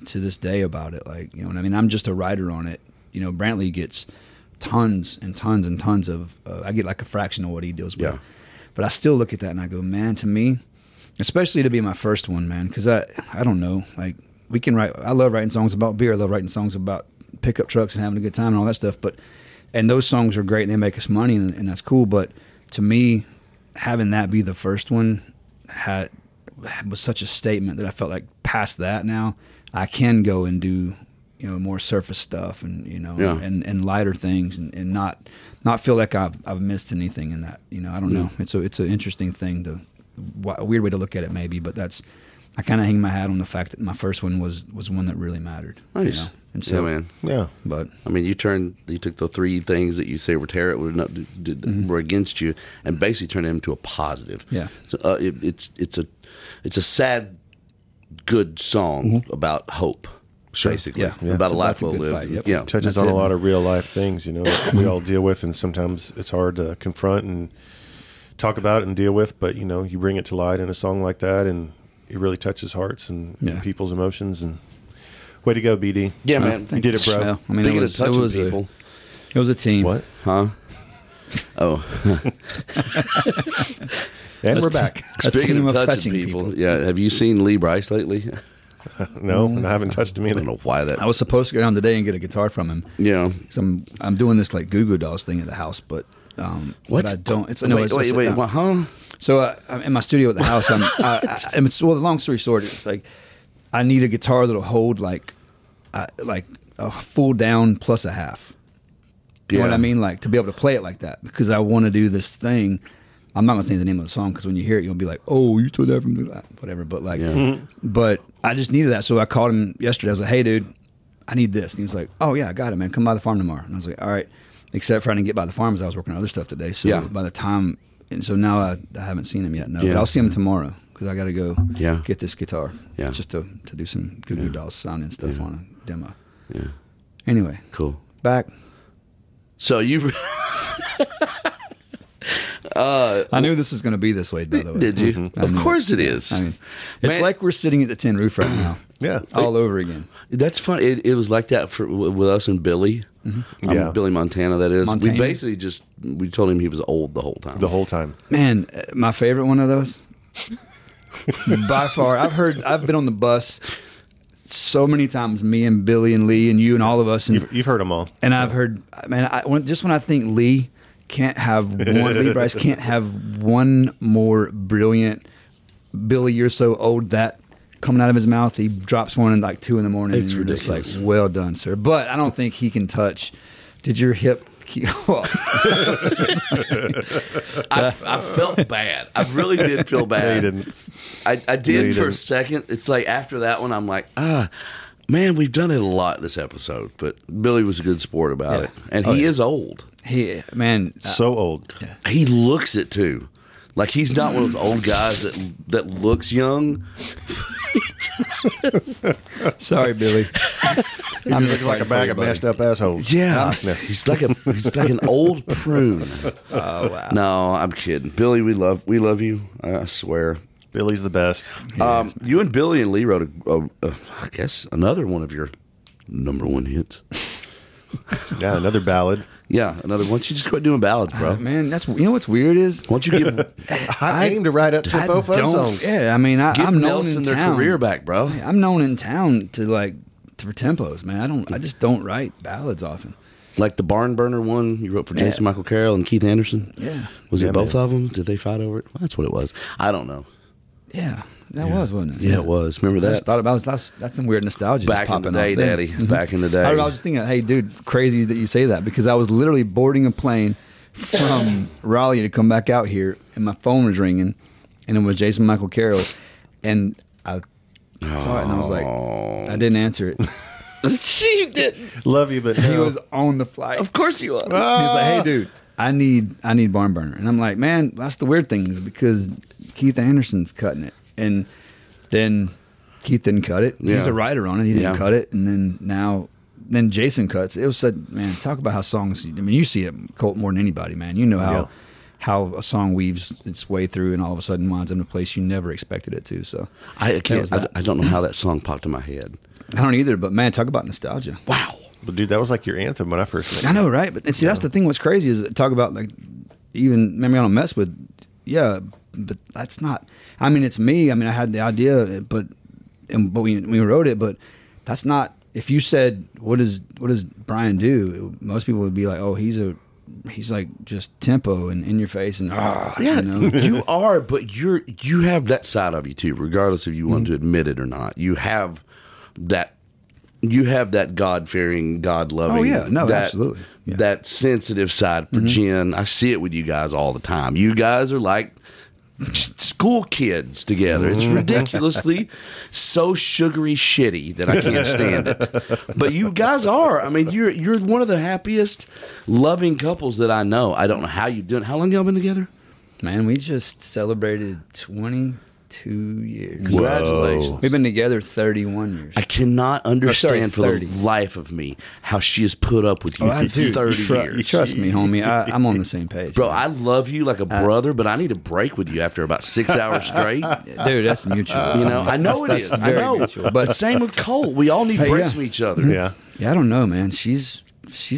to this day about it. Like, you know what I mean? I'm just a writer on it. You know, Brantley gets tons and tons and tons of. I get like a fraction of what he deals with. Yeah. But I still look at that and I go, man, to me, especially to be my first one, man, because I don't know, like, we can write. I love writing songs about beer. I love writing songs about pickup trucks and having a good time and all that stuff, and those songs are great and they make us money, and that's cool, but to me, having that be the first one was such a statement that I felt like past that now I can go and do, you know, more surface stuff and, you know, and lighter things and not feel like I've missed anything in that, you know. I don't know, it's an interesting thing, a weird way to look at it maybe, but I kind of hang my hat on the fact that my first one was one that really mattered. Nice. You know? And so, man. Yeah. But I mean, you took the 3 things that you say were terrible, were against you, and basically turned them into a positive. Yeah. So, it's a sad, good song about hope. Sure. Basically, about a life well lived. Yep. Yeah, touches on a lot of real life things, you know, that we all deal with, and sometimes it's hard to confront and talk about and deal with. But you know, you bring it to light in a song like that, and it really touches hearts and people's emotions. And way to go, BD. Yeah, man, you did it, bro. Yeah. I mean, it was people. It was a team. What? Huh? Oh. And we're back. Speaking of touching people, have you seen Lee Brice lately? No, and I haven't touched him either. I don't know why that. I was supposed to go down today and get a guitar from him. Yeah. So I'm doing this like Goo Goo Dolls thing at the house, but I don't. Wait, what? Huh? So I'm in my studio at the house. Long story short, it's like I need a guitar that'll hold like a full down plus a half. You know what I mean? Like, to be able to play it like that, because I want to do this thing. I'm not going to say the name of the song, because when you hear it, you'll be like, oh, you took that from that, whatever. But like, but I just needed that. So I called him yesterday. I was like, hey, dude, I need this. And he was like, oh, yeah, I got it, man. Come by the farm tomorrow. And I was like, all right. Except for I didn't get by the farm, because I was working on other stuff today. So by the time, and so now I haven't seen him yet. No, but I'll see him tomorrow, because I got to go get this guitar just to do some Goo Goo Dolls sounding stuff on a demo. Yeah. Anyway. Cool. Back. So you... I knew this was going to be this way, by the way. Did you? Mm-hmm. Of course it is. I mean, it's like we're sitting at the tin roof right now. All over again. That's fun. It was like that with us and Billy. Mm-hmm. Billy Montana, that is. We basically we told him he was old the whole time. Man, my favorite one of those, by far. I've been on the bus so many times, me and Billy and Lee and you and all of us. And you've heard them all. And I've heard, man, when I think Lee Lee Brice can't have one more brilliant Billy, you're so old that coming out of his mouth. He drops one at like 2 a.m. and It's you're just ridiculous. like, well done, sir. But I don't think he can touch. Did your hip keep I felt bad. I really did feel bad. No, you didn't. I did you for a didn't. second. It's like after that one, I'm like, man, we've done it a lot this episode. But Billy was a good sport about it. And he is old. So old. He looks it too. Like he's not one of those old guys that looks young. Sorry, Billy. I'm looking like a bag of messed up assholes. Yeah, No. he's like an old prune. Oh wow. No, I'm kidding. Billy, we love you. I swear. Billy's the best. You and Billy and Lee wrote I guess another one of your number one hits. Yeah, another ballad. Yeah, another. Why don't you just quit doing ballads, bro? Man, that's what's weird is Why don't you give I aim to write up tempo fun songs. Yeah, I mean, I'm known Nelson in their town. career back, bro? I'm known in town for tempos, man. I just don't write ballads often. Like the Barn Burner one you wrote for Jason Michael Carroll and Keith Anderson. Yeah. Was Yeah, it both man. of them? Did they fight over it? Well, that's what it was. I don't know. Yeah, that was, wasn't it? Yeah, it was. Remember I that? just thought about that's some weird nostalgia. just Back in the popping day, off there. Daddy. Back in the day. I was just thinking, hey, dude, crazy that you say that because I was literally boarding a plane from Raleigh to come back out here, and my phone was ringing, and it was Jason Michael Carroll, and I saw it, and I was like, I didn't answer it. She didn't. Love you, but He no. was on the flight. Of course he was. He was like, "Hey, dude, I need Barn Burner," and I'm like, "Man, that's the weird thing is because Keith Anderson's cutting it, and then Keith didn't cut it. He's Yeah. a writer on it. He didn't Yeah. cut it, and then Jason cuts. It was said, man, talk about how songs. I mean, you see it, Colt, more than anybody, man. You know how a song weaves its way through, and all of a sudden winds up in a place you never expected it to. So I can't. was that. I don't know how that song popped in my head. I don't either, but man, talk about nostalgia. Wow. But dude, that was like your anthem when I first met you. I know, right? But and see, that's the thing. What's crazy is talk about like even maybe I don't mess with, but that's not. I mean, it's me. I mean, I had the idea, but we wrote it, but that's not. If you said what does Brian do, most people would be like, oh, he's like just tempo and in your face and Yeah, you know? you are, but you have that side of you too, regardless if you want to admit it or not. You have that God-fearing, God-loving. Oh, yeah. No, that, absolutely. Yeah. That sensitive side for Jen. I see it with you guys all the time. You guys are like school kids together. It's ridiculously so sugary shitty that I can't stand it. But you guys are. I mean, you're one of the happiest, loving couples that I know. I don't know how you doing. How long y'all been together? Man, we just celebrated 22 years. Congratulations. We've been together 31 years. I cannot understand for 30. the life of me how she has put up with you for 30 years. Trust me, homie. I'm on the same page. Bro, I love you like a brother, but I need a break with you after about 6 hours straight. Dude, that's mutual. You know, I know That's it is. I very know. mutual. But same with Cole. We all need breaks from each other. Yeah. Yeah, I don't know, man. She's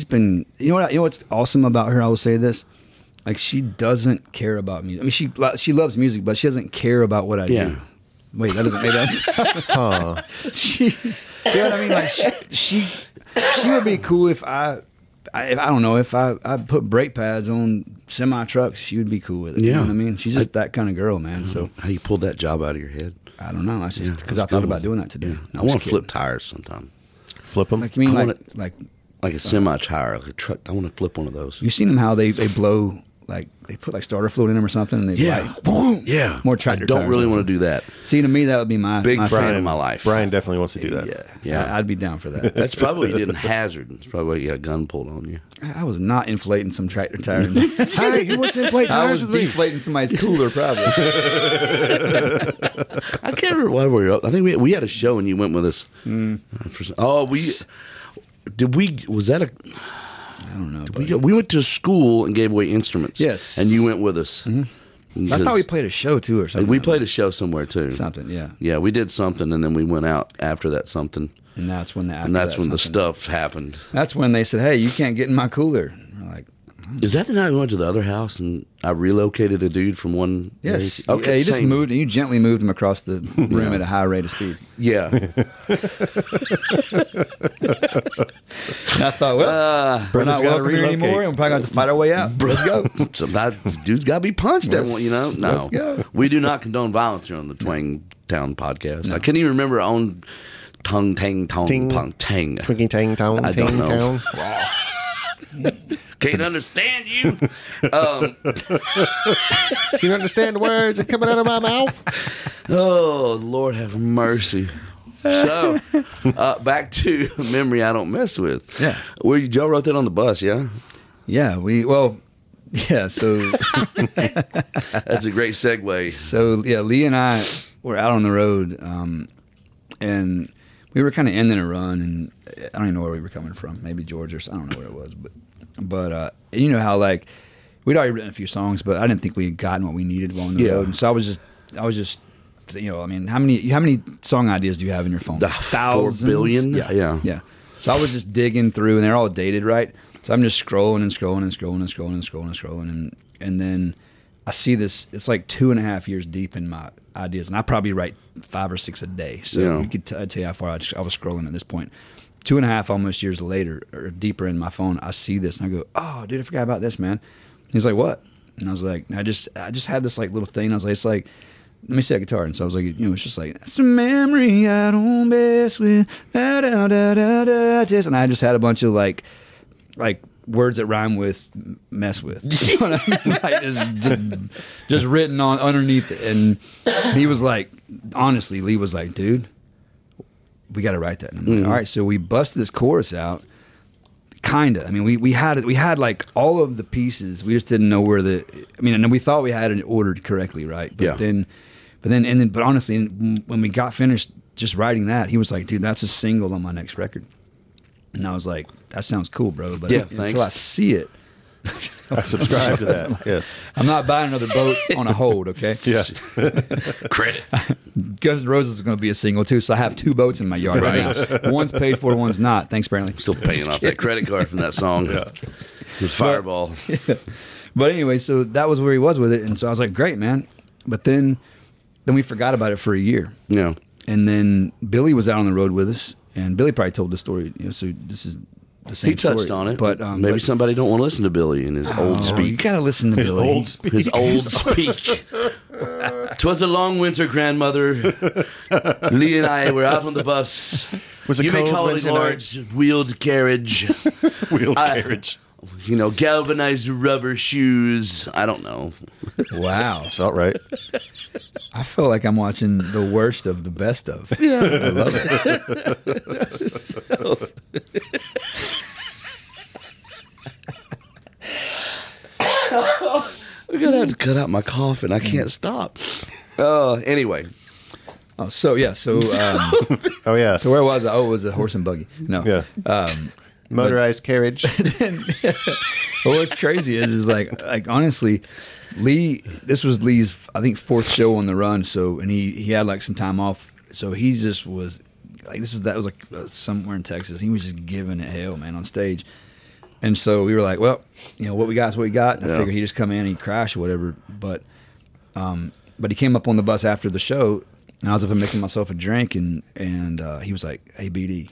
been. You know what's awesome about her? I will say this. Like, she doesn't care about music. I mean, she loves music, but she doesn't care about what I do. Wait, that doesn't make sense. She, you know what I mean? Like, she would be cool if I don't know, if I put brake pads on semi trucks, she would be cool with it. You know what I mean? She's just that kind of girl, man. So How you pulled that job out of your head? I don't know. I just because that's I thought good. about doing that today. I No, I'm want just to flip kidding. tires sometime. Flip them. Like, you mean I like wanna- Like a semi-tire, like a truck. I want to flip one of those. you seen them how they blow, like they put like starter fluid in them or something, and they like, boom. Yeah. More tractor I don't tires, really that's want to do that. See, to me, that would be my Big my fan of my life. Brian definitely wants to do that. Yeah. I'd be down for that. That's probably what you did in Hazard. It's probably why you got a gun pulled on you. I was not inflating some tractor tire. Hey, he wants to inflate I tires was with me. deflating somebody's cooler, probably. I can't remember why we were up. I think we had a show and you went with us. Was that a... I don't know. We went to school and gave away instruments. Yes. And you went with us. I thought we played a show too, or something. We played a show somewhere too. something, yeah. Yeah, we did something, and then we went out after that something, And that's when and that's when the stuff happened. That's when they said, "Hey, you can't get in my cooler." And we're like, Is that the night we went to the other house and I relocated a dude from one? Yes. Okay. Yeah, you just same. moved. You gently moved him across the room at a high rate of speed. Yeah. And I thought, well, we're not welcome here anymore, and we're probably going to have to fight our way out. Let's go. Dude's got to be punched at one, you know? No. Let's go. We do not condone violence here on the Twang Town podcast. No. I can't even remember our own tongue, tang, tong, pong, tang. Twinkie, tang, tong, I don't ting, know. town. Wow. Can't understand you. You understand the words that coming out of my mouth? Oh, Lord have mercy. So, back to Memory I Don't Mess With. Yeah. Where Joe wrote that on the bus, yeah? Yeah, so That's a great segue. So yeah, Lee and I were out on the road, and we were kind of ending a run, and I don't even know where we were coming from. Maybe Georgia, or I don't know where it was, but you know how like we'd already written a few songs, but I didn't think we had gotten what we needed while on the road, and so I was just. You know, I mean, how many song ideas do you have in your phone? 4 billion? Yeah. So I was just digging through, and they're all dated, right? So I'm just scrolling and then I see this. It's like 2.5 years deep in my ideas, and I probably write 5 or 6 a day. So you could tell you how far I was scrolling at this point. 2.5 almost years later, or deeper in my phone, I see this, and I go, "Oh, dude, I forgot about this, man." He's like, "What?" And I was like, "I just had this like little thing." I was like, "It's like." Let me see that guitar. And so I was like, you know, it's just like, it's a memory I don't mess with. Da, da, da, da, da, da. And I just had a bunch of like words that rhyme with mess with. You know what I mean? Like just written on underneath it. And he was like, honestly, Lee was like, dude, we got to write that. And I'm like, all right. So we busted this chorus out. Kinda. I mean, we had like all of the pieces. We just didn't know where and we thought we had it ordered correctly, right? But honestly, when we got finished just writing that, he was like, "Dude, that's a single on my next record." And I was like, "That sounds cool, bro." But until I see it, I subscribe to that. Yes, I'm not buying another boat on a hold. Okay. Yeah. Credit. Guns N' Roses is going to be a single too, so I have 2 boats in my yard right now. One's paid for, one's not. Thanks, Brantley. Still paying off that credit card from that song. Yeah. His Fireball. But anyway, so that was where he was with it, and so I was like, "Great, man." But then we forgot about it for a year. Yeah. And then Billy was out on the road with us, and Billy probably told the story. You know, so this is the same. He touched story. on it, but maybe somebody don't want to listen to Billy in his old speak. You gotta listen to Billy. Old speak. His old speak. 'Twas a long winter, grandmother. Lee and I were out on the bus. Was a you may cold call it winter a large wheeled carriage. Wheeled carriage. You know, galvanized rubber shoes. I don't know. Wow, Felt right. I feel like I'm watching the worst of the best of. Yeah, I love it. We're gonna have to cut out my cough, and I can't stop. Anyway. Oh, so yeah, Oh yeah. so where was I? Oh, it was a horse and buggy. No, Yeah. Motorized carriage. Well, what's crazy is like honestly, Lee. This was Lee's, I think, 4th show on the run. So, and he had like some time off. So he just was like, that was like somewhere in Texas. He was just giving it hell, man, on stage. And so we were like, well, you know, what we got is what we got. And I figured he'd just come in and he'd crash or whatever. But he came up on the bus after the show, and I was up there making myself a drink, and he was like, "Hey, BD,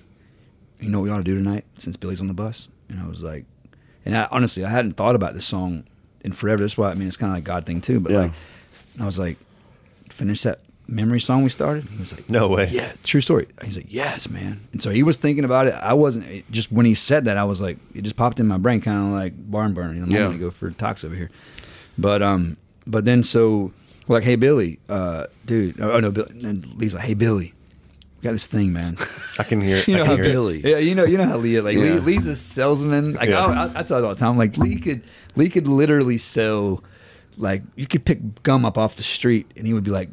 you know what we ought to do tonight since Billy's on the bus?" And I was like, and honestly, I hadn't thought about this song in forever. That's why, I mean, it's kind of like a God thing too. But like, and I was like, finish that memory song we started. He was like, No way. Yeah, true story. He's like, yes, man. And so he was thinking about it. I wasn't. Just when he said that, I was like, it just popped in my brain, kind of like barn burning. I'm going to go for talks over here. But then so we're like, hey Billy, dude. Oh no, Billy. And Lee's like, hey Billy, we got this thing, man. I can hear it. You know how Billy. Yeah, you know how Lee is. Like Lee's a salesman. Like I tell you all the time. Like Lee could literally sell. Like you could pick gum up off the street, and he would be like,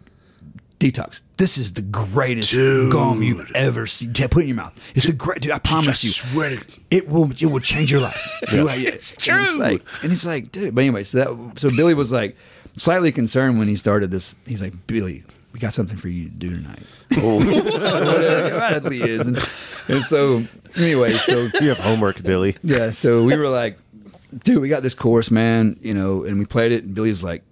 "Detox. This is the greatest gum you've ever seen. Put it in your mouth. It's the great, dude. I promise you. Swear it will change your life. It's true." And it's like, dude. But anyway, so Billy was like slightly concerned when he started this. He's like, Billy, we got something for you to do tonight. Whatever Lee is, and so anyway, so You have homework, Billy. yeah. So we were like, dude, we got this chorus, man, and we played it, and Billy was like,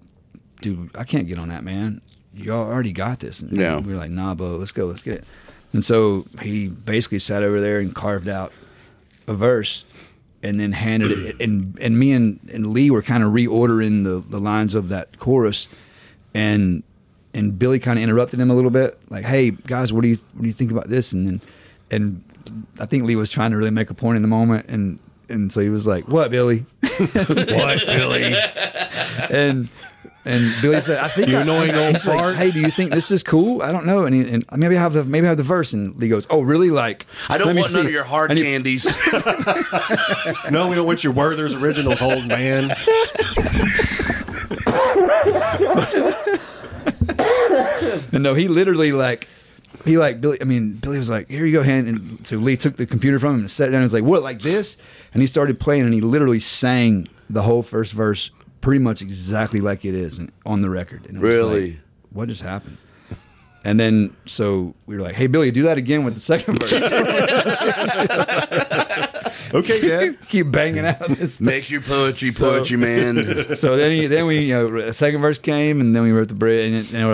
dude, I can't get on that, man. Y'all already got this. And we were like, nah, Bo, let's go, let's get it. And so he basically sat over there and carved out a verse and then handed it. And me and Lee were kind of reordering the lines of that chorus. And Billy kind of interrupted him a little bit, like, hey, guys, what do you think about this? And I think Lee was trying to really make a point in the moment. And so he was like, what, Billy? What, Billy? And Billy said, "I think you annoying old fart." Like, hey, do you think this is cool? I don't know. And maybe I have the verse. And Lee goes, "Oh, really? Like, I don't want none of your hard candies." No, we don't want your Werther's Originals, old man. And no, he literally Billy. I mean, Billy was like, "Here you go, hand." And so Lee took the computer from him and sat down. And was like, "What, like this?" And he started playing, and he literally sang the whole first verse pretty much exactly like it is on the record. And it was really? Like, what just happened? And then, so we were like, hey, Billy, do that again with the second verse. Okay, Dad. Keep banging out this thing. Make your poetry, man. So then we, a second verse came, and then we wrote the bridge, and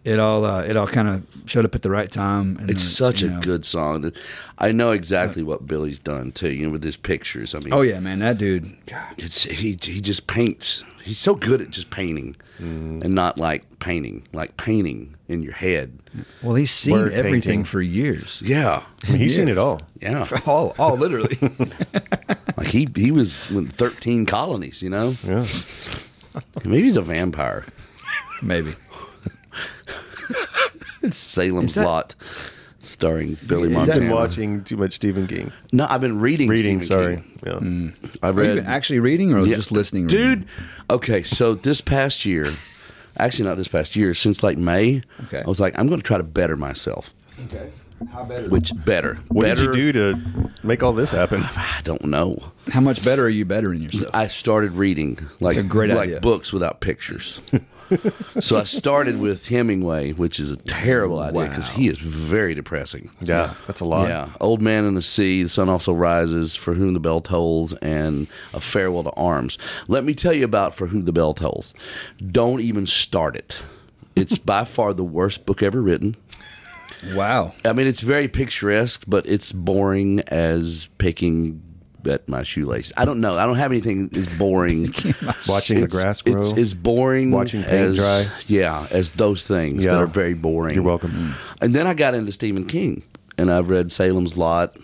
it all kind of showed up at the right time. And it's such a good song. I know exactly what Billy's done too. With his pictures. I mean, oh yeah, man, that dude. God. He just paints. He's so good at just painting, and not like painting in your head. Well, he's seen Word everything painting. for years. Yeah, I mean, he's seen it all. Yeah, all literally. Like he was in 13 colonies. Yeah. Maybe he's a vampire. Maybe. Salem's Lot, starring Billy I've Montana. been watching too much Stephen King. No, I've been reading. Reading, Stephen sorry. King. Yeah. I've Are you read actually reading or just listening? dude. Okay, so this past year, actually not this past year, since like May, Okay. I was like, I'm going to try to better myself. Okay. How better? Which better? What better, did you do to make all this happen? I don't know. How much better are you bettering yourself? I started reading like That's a great idea. books without pictures. So I started with Hemingway, which is a terrible idea because he is very depressing. Yeah, that's a lot. Yeah, Old Man in the Sea, The Sun Also Rises, For Whom the Bell Tolls, and A Farewell to Arms. Let me tell you about For Whom the Bell Tolls. Don't even start it. It's by far the worst book ever written. Wow. I mean, it's very picturesque, but it's boring as picking at my shoelace. I don't know. I don't have anything as boring. Watching the grass grow. It's boring. Watching paint as, dry. Yeah, as those things that are very boring. You're welcome. And then I got into Stephen King, and I've read Salem's Lot,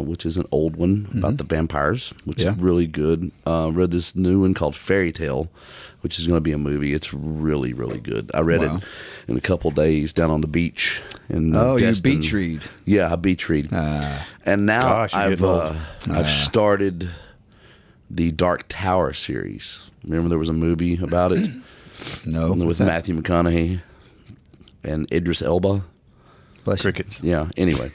which is an old one about the vampires, which is really good. Read this new one called Fairy Tale, which is going to be a movie. It's really, really good. I read it in a couple days down on the beach. In Destin. You beach read. Yeah, I beach read. And now I've started the Dark Tower series. Remember there was a movie about it? No. With Matthew McConaughey and Idris Elba. Crickets. Yeah, anyway.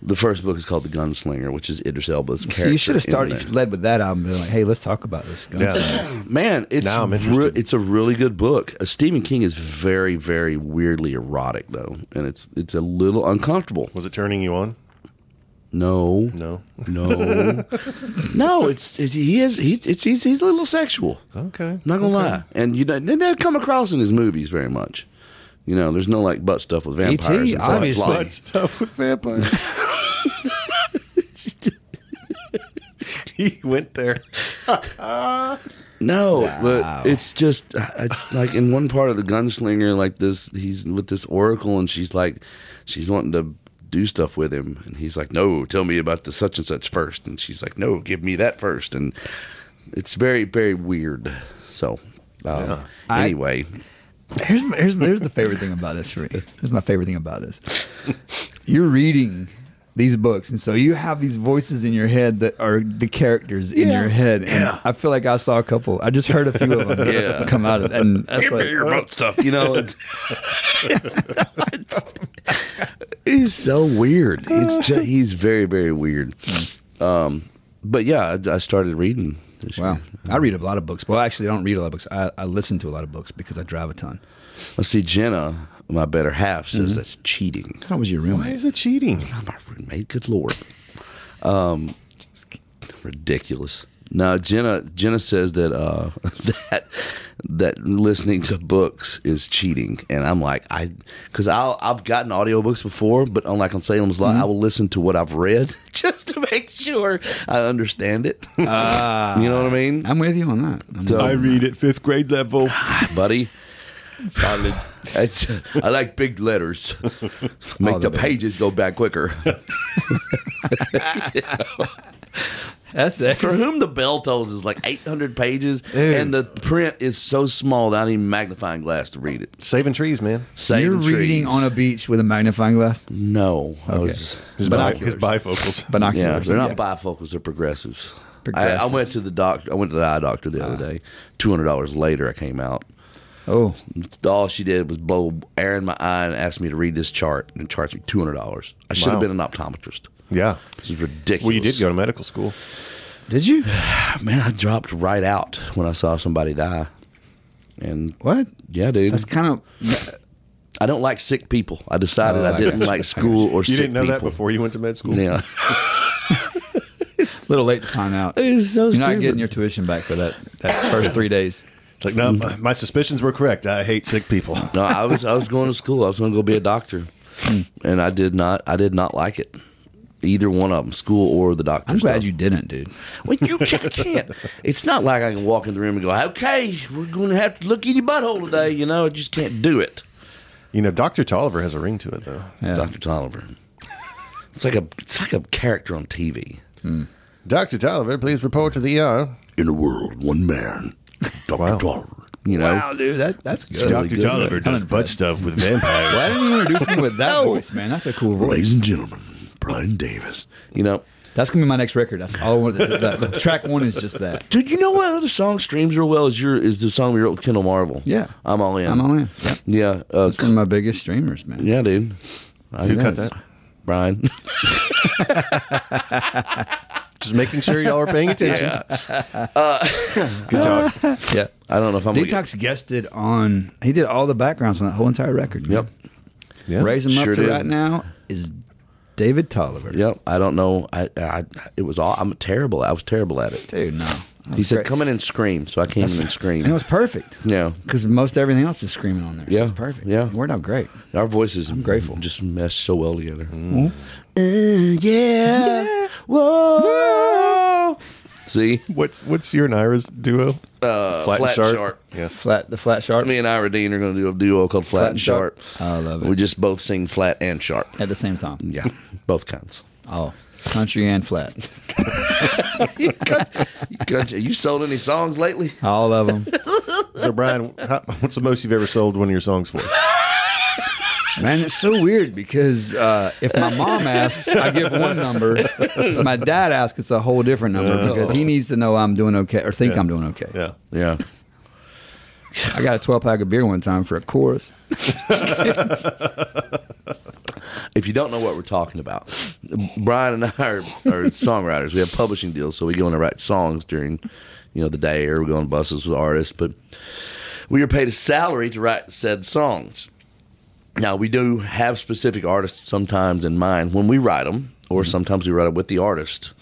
The first book is called The Gunslinger, which is Idris Elba's character. So you should have led with that album. Been like, hey, let's talk about this. Yeah. Man, Now I'm interested. it's a really good book. Stephen King is very, very weirdly erotic, though, and it's a little uncomfortable. Was it turning you on? No. No. No, he's a little sexual. Okay. I'm not gonna lie, and they don't come across in his movies very much. There's no like butt stuff with vampires. E.T., obviously. Blood stuff with vampires. He went there. No, but it's like in one part of The Gunslinger, like this, he's with this oracle, and she's wanting to do stuff with him, and he's like, no, tell me about the such and such first, and she's like, no, give me that first, and it's very, very weird. So, anyway. Here's the favorite thing about this for me. Here's my favorite thing about this. You're reading these books, and so you have these voices in your head that are the characters in your head. And I feel like I saw a couple. I just heard a few of them come out of it. And that's like your butt stuff, It's so weird. He's very, very weird. But yeah, I started reading this year. I read a lot of books. Well, actually, I don't read a lot of books. I listen to a lot of books because I drive a ton. Let's see, Jenna, my better half, says that's cheating. How was your roommate? Why is it cheating? My roommate, good Lord. Ridiculous. No, Jenna says that that listening to books is cheating, and I'm like, because I've gotten audiobooks before, but on Salem's Lot, I will listen to what I've read just to make sure I understand it. You know what I mean? I'm with you on that. I read at 5th grade level, buddy. solid. I like big letters. Make the pages go back quicker. That's it. For Whom the Bell Tolls is like 800 pages, Dude. and the print is so small that I need a magnifying glass to read it. Saving trees, man. Saving You're reading trees. on a beach with a magnifying glass? No. Okay. His Binoculars. bifocals. Yeah, Binoculars. they're not bifocals, they're progressives. I Progressives. went to the doctor. I went to the eye doctor the other day. $200 later, I came out. Oh. All she did was blow air in my eye and asked me to read this chart and charged me $200. I should have Wow. been an optometrist. Yeah. This is ridiculous. Well, you did go to medical school. Did you? Man, I dropped right out when I saw somebody die. And What? yeah, dude. That's kind of... I don't like sick people. I decided I didn't like school or You sick didn't know people. that before you went to med school? Yeah. It's a little late to find out. It's so You're not stupid. getting your tuition back for that first 3 days. It's like, no, my suspicions were correct. I hate sick people. No, I was going to school. I was going to go be a doctor. And I did not like it. Either one of them, school or the doctor. I'm glad stuff. you didn't, dude. Well, you can't. It's not like I can walk in the room and go, okay, we're going to have to look in your butthole today. You know, I just can't do it. You know, Dr. Tolliver has a ring to it, though. Yeah. Dr. Tolliver. It's like a character on TV. Dr. Tolliver, please report to the ER. In a world, one man, Dr. Wow. Tolliver. You know, Wow, dude, that's good. really good. Tolliver does Unimpressed. butt stuff with vampires. Why didn't you introduce me with that voice, man? That's a cool ladies voice. and gentlemen, Brian Davis. You know, That's going to be my next record. That's all. The track one is just that. dude, you know what other song streams real well is the song we wrote with Kendall Marvel. Yeah. I'm all in. I'm all in. Yeah. Yeah, It's one of my biggest streamers, man. yeah, dude. Who cut that? Brian. Just making sure y'all are paying attention. Good talk. Yeah. I don't know if I'm gonna Detox guested on. He did all the backgrounds on that whole entire record. Man. Yep. Yeah. Raise him Sure up to did. right now is David Tolliver. Yep. I don't know. It was all. I'm terrible. I was terrible at it. Dude, no. He said, "Come in and scream," so I came in and And it screamed. was perfect. Yeah. Because most everything else is screaming on there. So Yeah. it's perfect. Yeah. It worked out great. Our voices, I'm grateful. just mesh so well together. Yeah. Whoa. See, What's your and Ira's duo? Flat and Sharp. Yeah. The flat sharp. Me and Ira Dean are going to do a duo called Flat and Sharp. I love it. We just both sing flat and sharp. At the same time. Yeah, both kinds. Oh, country and flat. You sold any songs lately? All of them. So, Brian, what's the most you've ever sold one of your songs for? Man, it's so weird because if my mom asks, I give one number. If my dad asks, it's a whole different number because he needs to know I'm doing okay or think I'm doing okay. Yeah. Yeah. I got a 12-pack of beer one time for a chorus. If you don't know what we're talking about, Brian and I are songwriters. We have publishing deals, so we go in to write songs during, the day, or we go on buses with artists. But we are paid a salary to write said songs. Now, we do have specific artists sometimes in mind when we write them, or sometimes we write them with the artist.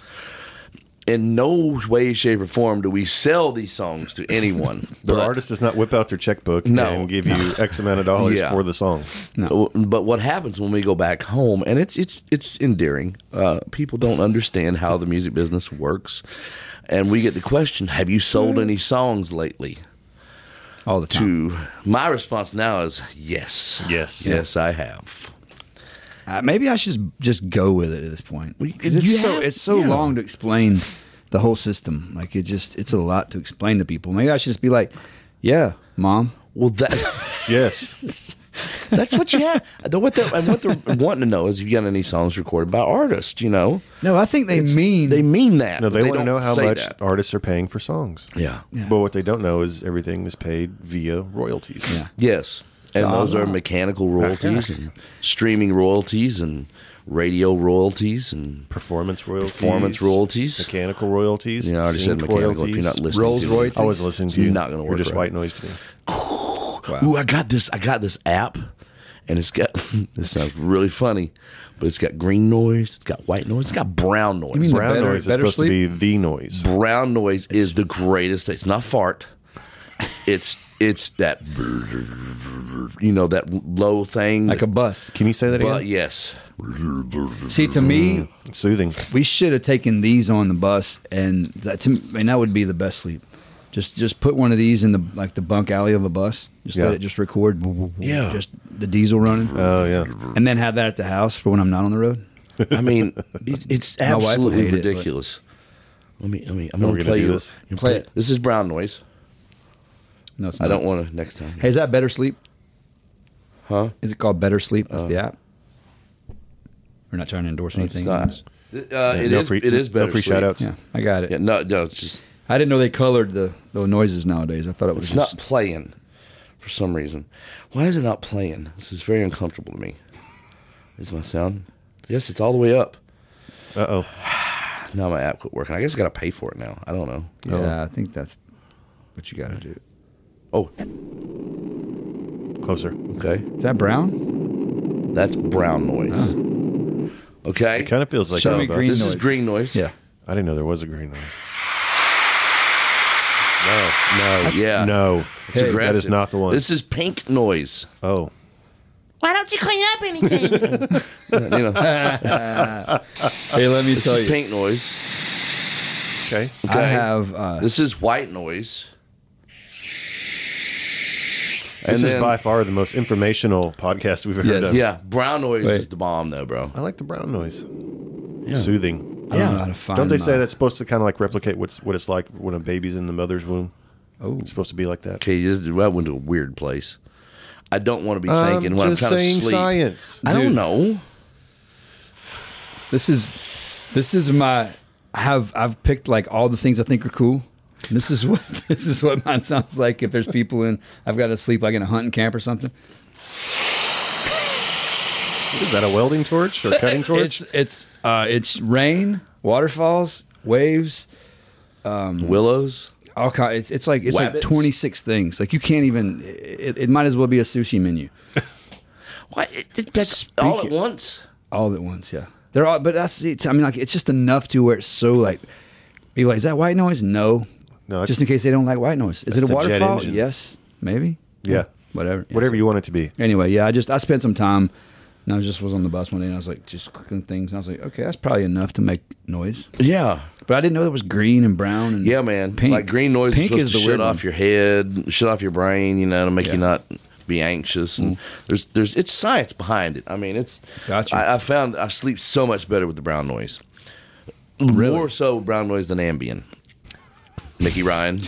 In no way, shape, or form do we sell these songs to anyone. The But- artist does not whip out their checkbook No. and give you X amount of dollars Yeah. for the song. But what happens when we go back home, and it's endearing. People don't understand how the music business works, and we get the question: have you sold any songs lately? All the time. My response now is yes, Yes. I have. Maybe I should just go with it at this point. 'Cause it's so yeah. long to explain the whole system. Like it's a lot to explain to people. Maybe I should just be like, yeah, Mom. Well, that Yes. that's what you have. What they're wanting to know is if you got any songs recorded by artists. No, I think they mean that. No, but they want to don't know how say much that. artists are paying for songs. Yeah. But what they don't know is everything is paid via royalties. Yeah. Yes. And those are mechanical royalties and streaming royalties and radio royalties and Performance royalties. Mechanical royalties. I already said sync mechanical. royalties. If you're not listening, Rolls to Royce. I was listening to It's you. not gonna You're work just right. white noise to me. Ooh, I got this app, and it's got this sounds really funny, but it's got green noise, it's got white noise, it's got brown noise. You mean Brown better- noise is better supposed to be the noise. Brown noise is the greatest. It's not fart. It's that that low thing. Like a bus. Can you say that again? But yes. See, to me, It's soothing. we should have taken these on the bus, and that would be the best sleep. Just put one of these in the bunk alley of a bus. Just Yeah. let it just record. Yeah. Just the diesel running. Oh yeah. And then have that at the house for when I'm not on the road. I mean, it's My wife would absolutely hate it, but- ridiculous. I'm we're gonna gonna play do you this. you Play it. This is brown noise. No, it's I not. don't want to next time. Hey, is that Better Sleep? Huh? Is it called Better Sleep? That's the app. We're not trying to endorse anything. It's not. It no is. free, It is better. No free sleep. shout outs. Yeah, I got it. Yeah, no, it's just I didn't know they colored the noises nowadays. I thought it was it's not playing for some reason. Why is it not playing? This is very uncomfortable to me. Is my sound? Yes, it's all the way up. Uh-oh. Now my app quit working. I guess I got to pay for it now. I don't know. Yeah, I think that's what you got to do. Oh, Closer. okay. Is that brown? That's brown noise. Okay. It kind of feels like Show a me bus. green This noise. is green noise. Yeah. I didn't know there was a green noise. No. Yeah. No. It's Hey, aggressive. that is not the one. This is pink noise. Oh. Why don't you clean up anything? You know, Hey, let me this tell is you. pink noise. Okay. Okay. I have. This is white noise. This And is then- by far the most informational podcast we've ever Yes. done. Yeah, brown noise Wait. is the bomb, though, bro. I like the brown noise. Yeah. Soothing. I don't know how to find Don't they say my- that's supposed to kind of like replicate what it's like when a baby's in the mother's womb? Oh. It's supposed to be like that. Okay, that went to a weird place. I don't want to be thinking when I'm just trying to saying sleep. science. I don't know. This is my. I've picked like all the things I think are cool. This is what mine sounds like. If there's people in, I've got to sleep like in a hunting camp or something. Is that a welding torch or cutting torch? It's rain, waterfalls, waves, Willows. all kind. It's like Wabbits. 26 things. Like you can't even. It might as well be a sushi menu Why? That's all at once. all at once. Yeah, they're all. But that's. I mean, like it's just enough to where it's so like. Be like, is that white noise? No. No, Just in case they don't like white noise. Is it a that's the jet waterfall? engine. Yes, maybe. Yeah. Whatever. Whatever you want it to be. Anyway, yeah, I spent some time, and I was on the bus one day, and I was like just clicking things, and I was like, okay, that's probably enough to make noise. Yeah. But I didn't know there was green and brown and Yeah, man. pink. Like green noise Pink is supposed to the shut weird off one. your head, shut off your brain, to make Yeah. you not be anxious. And there's it's science behind it. I mean, it's. Gotcha. I found I sleep so much better with the brown noise. More so brown noise than Ambien. Mickey Ryan.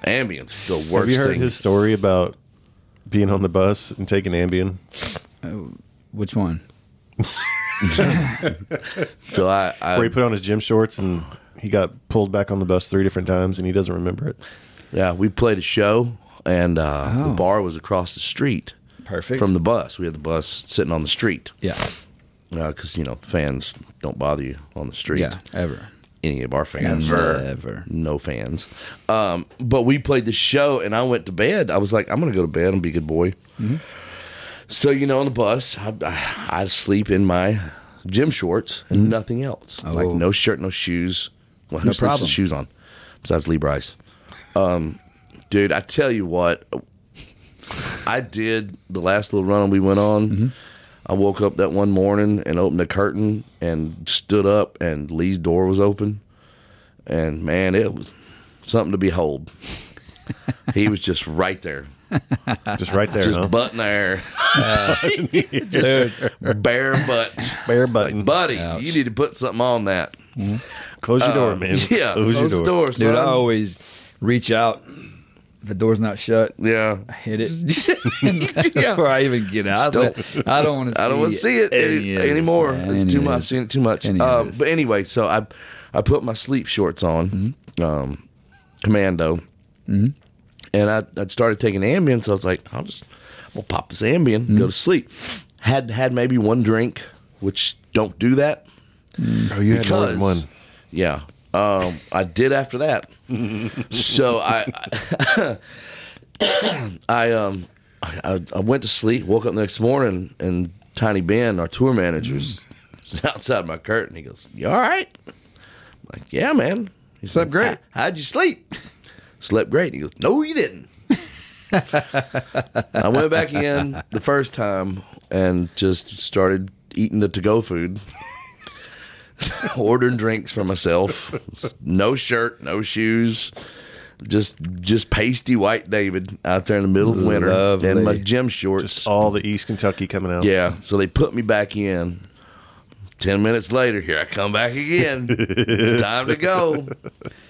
Ambient's the worst Have you heard thing. his story about being on the bus and taking Ambien? Which one? So Where he put on his gym shorts and he got pulled back on the bus 3 different times and he doesn't remember it. yeah, we played a show and the Oh. bar was across the street Perfect. from the bus. We had the bus sitting on the street. Yeah. Because fans don't bother you on the street. Yeah. Ever. Any of our fans, Ever. no fans. But we played the show, and I went to bed. I was like, I'm gonna go to bed and be a good boy. Mm-hmm. So on the bus, I sleep in my gym shorts and nothing else, like Oh. no shirt, no shoes. Well, who No sleeps problem. with shoes on besides Lee Brice? Dude, I tell you what, I did the last little run we went on. Mm-hmm. I woke up that one morning and opened the curtain and stood up, and Lee's door was open. And, man, it was something to behold. He was just right there. Just right there, Just huh? butt in the air. Dude, Bare butt. Bare button. Buddy, Ouch. you need to put something on that. Close your door, man. Yeah, close the door, son. dude, I always reach out. If the door's not shut, Yeah. I hit it Yeah. before I even get out. I don't want to. I don't want to see it anymore. It's too much. Seeing it too much. But anyway, so I put my sleep shorts on, commando, and I started taking Ambien. So I was like, we'll pop this Ambien and go to sleep. Had maybe one drink, which don't do that. Oh, you had more than one. Yeah. I did after that. So I I went to sleep, woke up the next morning, and Tiny Ben, our tour manager's outside my curtain. He goes, "You all right?" I'm like, "Yeah, man." He Slept great. How'd you sleep? Slept great. He goes, "No, you didn't." I went back in the first time and just started eating the to-go food. Ordering drinks for myself. No shirt, no shoes. Just pasty white David out there in the middle of winter. Lovely. And my gym shorts. Just all the East Kentucky coming out. Yeah. So they put me back in. 10 minutes later, here I come back again. It's time to go.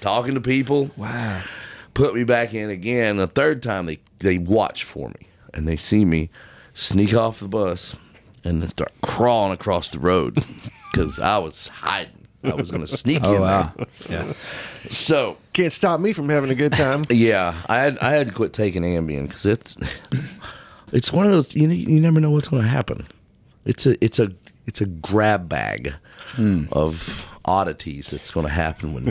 Talking to people. Wow. Put me back in again. The third time they watch for me. And they see me sneak off the bus and then start crawling across the road. Because I was hiding. I was going to sneak in wow. there. Yeah. So Can't stop me from having a good time. yeah, I had to quit taking Ambien because it's one of those you never know what's going to happen. It's a grab bag of oddities that's going to happen when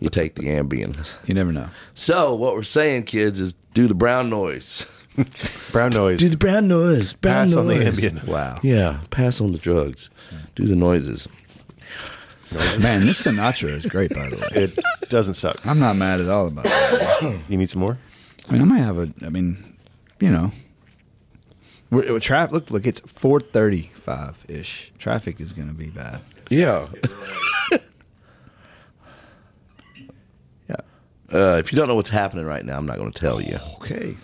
you take the Ambien. You never know. So what we're saying, kids, is do the brown noise. Brown noise. Do the brown noise. Brown Pass noise. on the Ambien. Wow. Yeah, pass on the drugs. Do the noises. Man, this Sinatra is great, by the way. It doesn't suck. I'm not mad at all about it. You need some more? I mean, I might have you know. Traffic, look, it's 4:35-ish. Traffic is going to be bad. Yeah. Yeah. If you don't know what's happening right now, I'm not going to tell you. Okay.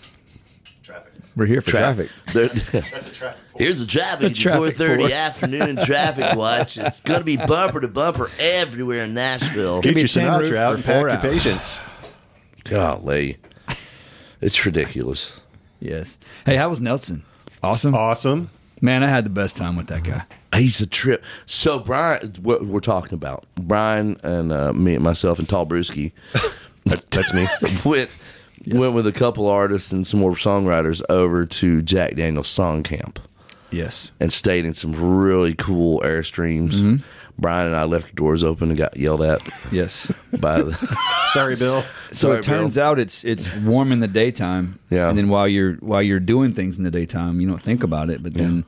Traffic. We're here for traffic. That's a traffic. Here's the traffic. Traffic 4:30 report. afternoon traffic watch. It's going to be bumper to bumper everywhere in Nashville. Get me your a tin roof Sinatra out for and pack 4 your hours. patience. Golly. It's ridiculous. Yes. Hey, how was Nelson? Awesome. Awesome. Man, I had the best time with that guy. He's a trip. So, Brian, what we're talking about, Brian and me and myself and Tall Brewski That's me. went with a couple artists and some more songwriters over to Jack Daniel's Song Camp Yes. and stayed in some really cool Airstreams. Brian and I left the doors open and got yelled at Yes. by the. Sorry, Bill. So Sorry, it turns Bill. out it's warm in the daytime. Yeah. And then while you're doing things in the daytime, you don't think about it. But then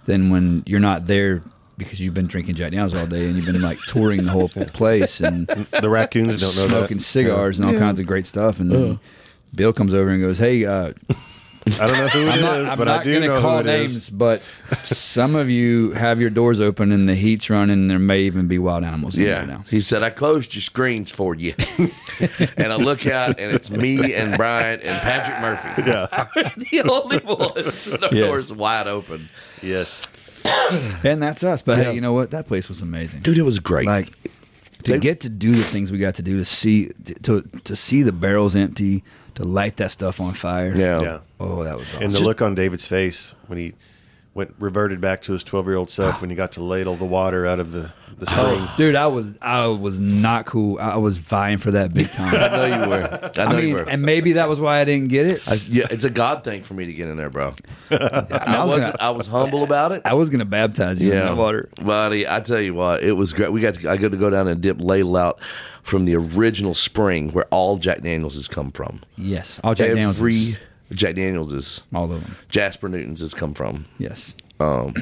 when you're not there because you've been drinking Jack Daniels all day and you've been like touring the whole place and The raccoons don't know smoking that. cigars and all kinds of great stuff. And then Bill comes over and goes, "Hey, I don't know who it is, I'm but not I do going know to call who it names, is. but some of you have your doors open and the heat's running. And there may even be wild animals in there Yeah. now." He said, "I closed your screens for you." And I look out, and it's me and Brian and Patrick Murphy. Yeah. The only one. The Yes. door's wide open. Yes. And that's us. But Yeah. hey, you know what? That place was amazing. Dude, it was great. Like to get to do the things we got to do, to see the barrels empty, to light that stuff on fire. yeah. Yeah. Oh, that was awesome. And the look on David's face when he reverted back to his 12-year-old self when he got to ladle the water out of the spring. Dude, I was not cool. I was vying for that big time. I know you were. I know you were. And maybe that was why I didn't get it. Yeah, it's a God thing for me to get in there, bro. I I was humble about it. I was gonna baptize you in that water. buddy. I tell you what, it was great. I got to go down and dip ladle out from the original spring where all Jack Daniels has come from. Yes, all Jack Daniels. Jack Daniels is All of them. Jasper Newton's has come from. Yes. But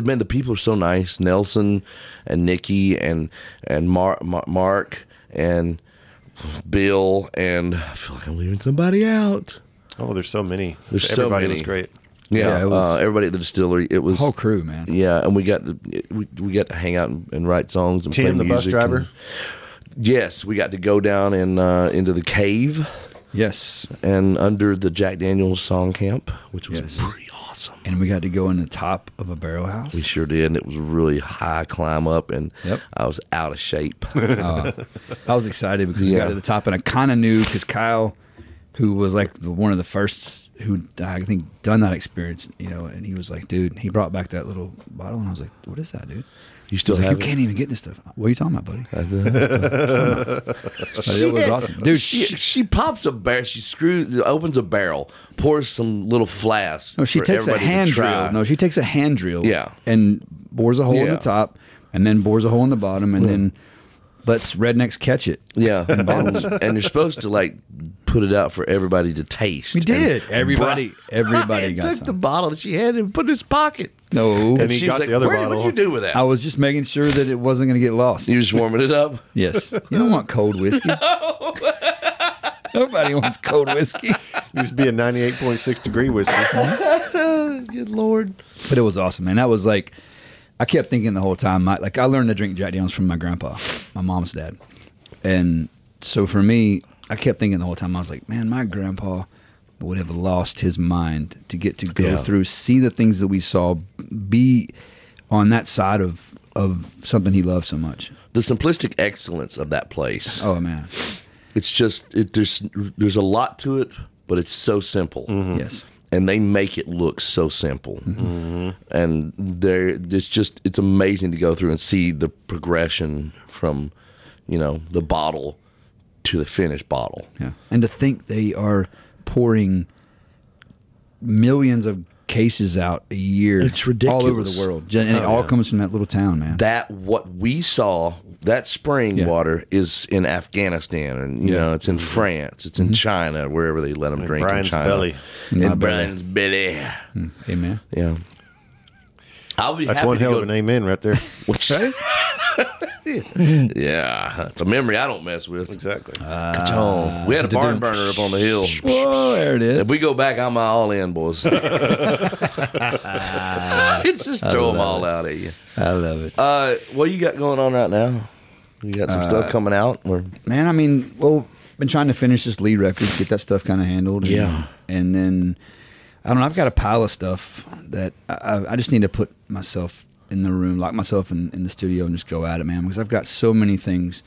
man, the people are so nice. Nelson and Nikki and Mark and Bill, and I feel like I'm leaving somebody out. Oh, there's so many. There's so Everybody many. was great. Yeah, it was- everybody at the distillery. It was Whole crew, man. Yeah, and we got to hang out and write songs and Tim, play the bus music driver? and- yes, we got to go down and into the cave Yes. and under the Jack Daniel's Song Camp, which was Yes. pretty awesome. And we got to go in the top of a barrel house. We sure did, and it was a really high climb up, and Yep. I was out of shape. I was excited because we Yeah. got to the top, and I kind of knew because Kyle, who was like one of the first who I think done that experience, and he was like, dude, he brought back that little bottle, and I was like, what is that, dude? You still He's like, have you it? can't even get this stuff. What are you talking about, buddy? But it was awesome, dude. She pops a barrel. She opens a barrel, pours some little flasks. No, she for takes a everybody to hand try. drill. No, she takes a hand drill. Yeah. And bores a hole in Yeah. the top, and then bores a hole in the bottom, and then lets rednecks catch it. Yeah, In bottles. and you're supposed to like put put it out for everybody to taste. We did. And Everybody Brian got took the some. bottle that she had and put it in his pocket. No. And he She got was the other What'd bottle. you do with that? I was just making sure that it wasn't going to get lost. You was warming it up? Yes. You don't want cold whiskey. Nobody wants cold whiskey. Used to be a 98.6 degree whiskey. Good Lord. But it was awesome, man. That was like, I kept thinking the whole time, I learned to drink Jack Daniels from my grandpa, my mom's dad. And so for me, I kept thinking the whole time, I was like, man, my grandpa would have lost his mind to get to go through, see the things that we saw, be on that side of something he loved so much. The simplistic excellence of that place. Oh, man. It's just, there's a lot to it, but it's so simple. Mm-hmm. Yes. And they make it look so simple. Mm-hmm. And it's amazing to go through and see the progression from, the bottle to the finished bottle. Yeah. And to think they are pouring millions of cases out a year. It's ridiculous. All over the world. And it all comes from that little town, man. What we saw, that spring water is in Afghanistan, and it's in France, it's in China, wherever they let them drink Brian's in China. belly. In Brian's belly. Amen. Yeah. I'll be That's happy one to hell go. of an amen right there. Right? Yeah, it's a memory I don't mess with. Exactly. We had a barn burner up on the hill. Whoa, there it is. If we go back, I'm all in, boys. It's just throw them all out at you. I love it. What do you got going on right now? You got some stuff coming out? Or? Man, been trying to finish this Lee record, get that stuff kind of handled. And then, I don't know, I've got a pile of stuff that I just need to put myself in the room, lock myself in the studio and just go at it, man, because I've got so many things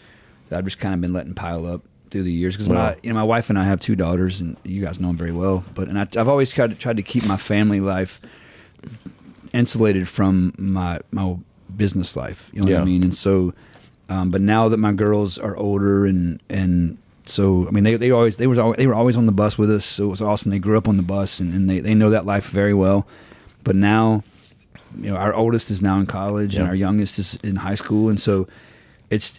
that I've just kind of been letting pile up through the years. Because my wife and I have 2 daughters, and you guys know them very well. I've always tried to keep my family life insulated from my business life. You know what I mean? And so, but now that my girls are older, and so they were always on the bus with us. So it was awesome. They grew up on the bus, and they know that life very well. But now, our oldest is now in college, and our youngest is in high school, and so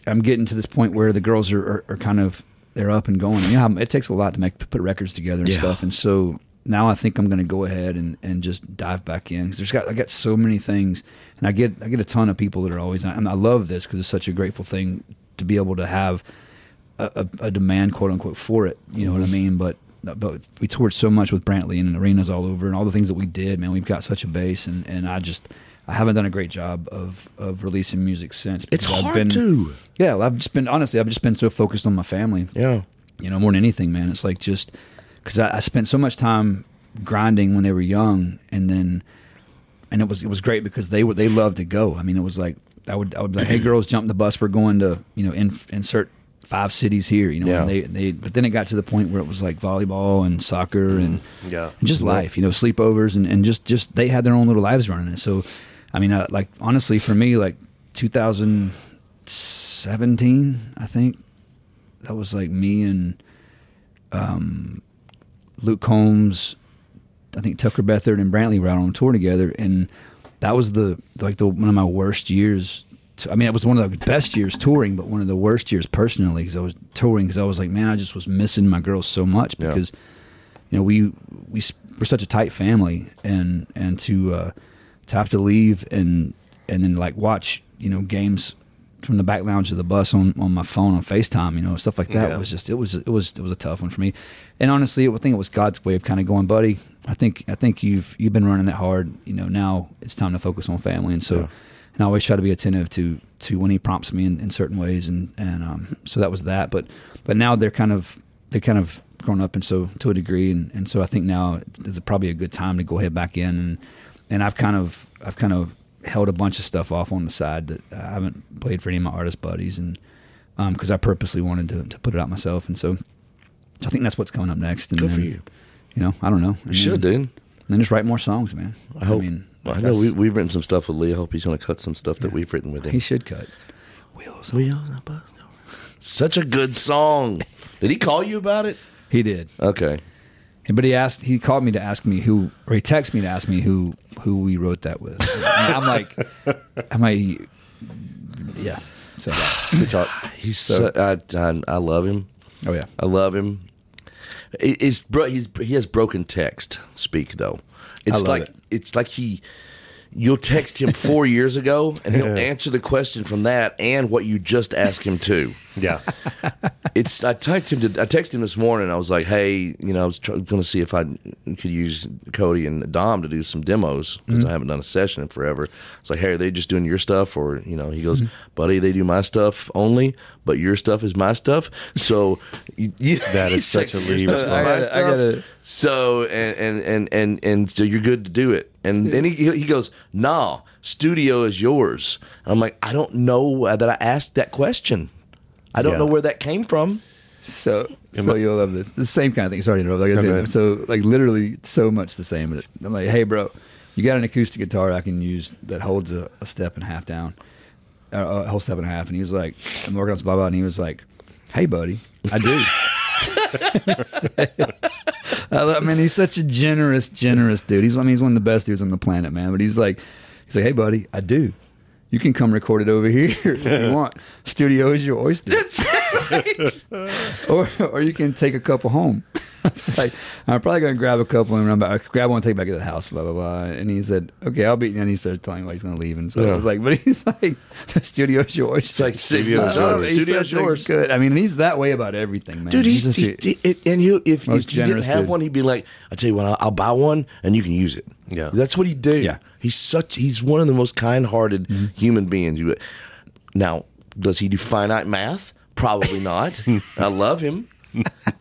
I'm getting to this point where the girls are kind of, they're up and going. It takes a lot to put records together and stuff, and so now I think I'm going to go ahead and just dive back in, because I got so many things, and I get a ton of people that are always, and I love this because it's such a grateful thing to be able to have a demand, quote unquote, for it. You know what I mean? But we toured so much with Brantley and arenas all over, and all the things that we did, man, we've got such a base, and I haven't done a great job of releasing music since. It's hard to. Yeah, I've just been so focused on my family. Yeah. More than anything, man. It's like, just because I spent so much time grinding when they were young, and it was great because they loved to go. It was like I would be like, hey girls, jump the bus, we're going to insert 5 cities here, and but then it got to the point where it was like volleyball and soccer and just life, sleepovers, and just they had their own little lives running. And so, like, honestly, for me, like 2017, I think that was like me and Luke Combs, I think Tucker Bethard and Brantley were out on tour together, and that was one of my worst years. It was one of the best years touring, but one of the worst years personally, because I was touring, because I was like, man, I just was missing my girls so much, because we're such a tight family, and to have to leave and then like watch games from the back lounge of the bus on my phone on FaceTime, stuff like that was just it was a tough one for me. And honestly, I think it was God's way of kind of going, buddy, I think you've been running that hard, now it's time to focus on family. And so and I always try to be attentive to when he prompts me in certain ways, and so that was that. But now they're kind of grown up, and so to a degree, and so I think now is probably a good time to go ahead back in, and I've kind of held a bunch of stuff off on the side that I haven't played for any of my artist buddies, and because I purposely wanted to put it out myself, and so I think that's what's coming up next. And Good then, for you. I don't know. You should, dude. And then just write more songs, man. I hope. I know we've written some stuff with Lee. I hope he's going to cut some stuff that we've written with him. He should cut. Wheels on the bus. Such a good song. Did he call you about it? He did. Okay. But he called me to ask me who, or he texted me to ask me who we wrote that with. And I'm like, yeah. So He's I love him. Oh yeah, I love him. he has broken text speak though. It's like it's like you'll text him 4 years ago and he'll answer the question from that and what you just asked him to. Yeah. I texted him this morning. I was like, hey, I was going to see if I could use Cody and Dom to do some demos because I haven't done a session in forever. It's like, hey, are they just doing your stuff? Or, he goes, buddy, they do my stuff only, but your stuff is my stuff. So that is such a Lee response. So, and so you're good to do it. And then he goes, nah, studio is yours. I'm like, I don't know that I asked that question. I don't know where that came from. So you'll love this. The same kind of thing. Sorry to interrupt. Like I said, so like literally so much the same. I'm like, hey, bro, you got an acoustic guitar I can use that holds a step and a half down, a whole step and a half. And he was like, I'm working on some blah blah. And he was like, hey, buddy, I do. I mean, he's such a generous dude. He's one of the best dudes on the planet, man. But he's like, hey, buddy, I do. You can come record it over here if you want. Studio is your oyster. That's right. or you can take a couple home. It's like, I'm probably going to grab a couple and run back. Grab one and take it back to the house, blah, blah, blah. And he said, okay, I'll be. And he started telling me why he's going to leave. And so I was like, but he's like, the studio is yours. It's like, studio's yours. Studio's yours. Good. I mean, he's that way about everything, man. Dude, if you didn't have one, he'd be like, I'll tell you what, I'll buy one and you can use it. Yeah. That's what he'd do. Yeah. He's one of the most kind-hearted human beings. Now, does he do finite math? Probably not. I love him.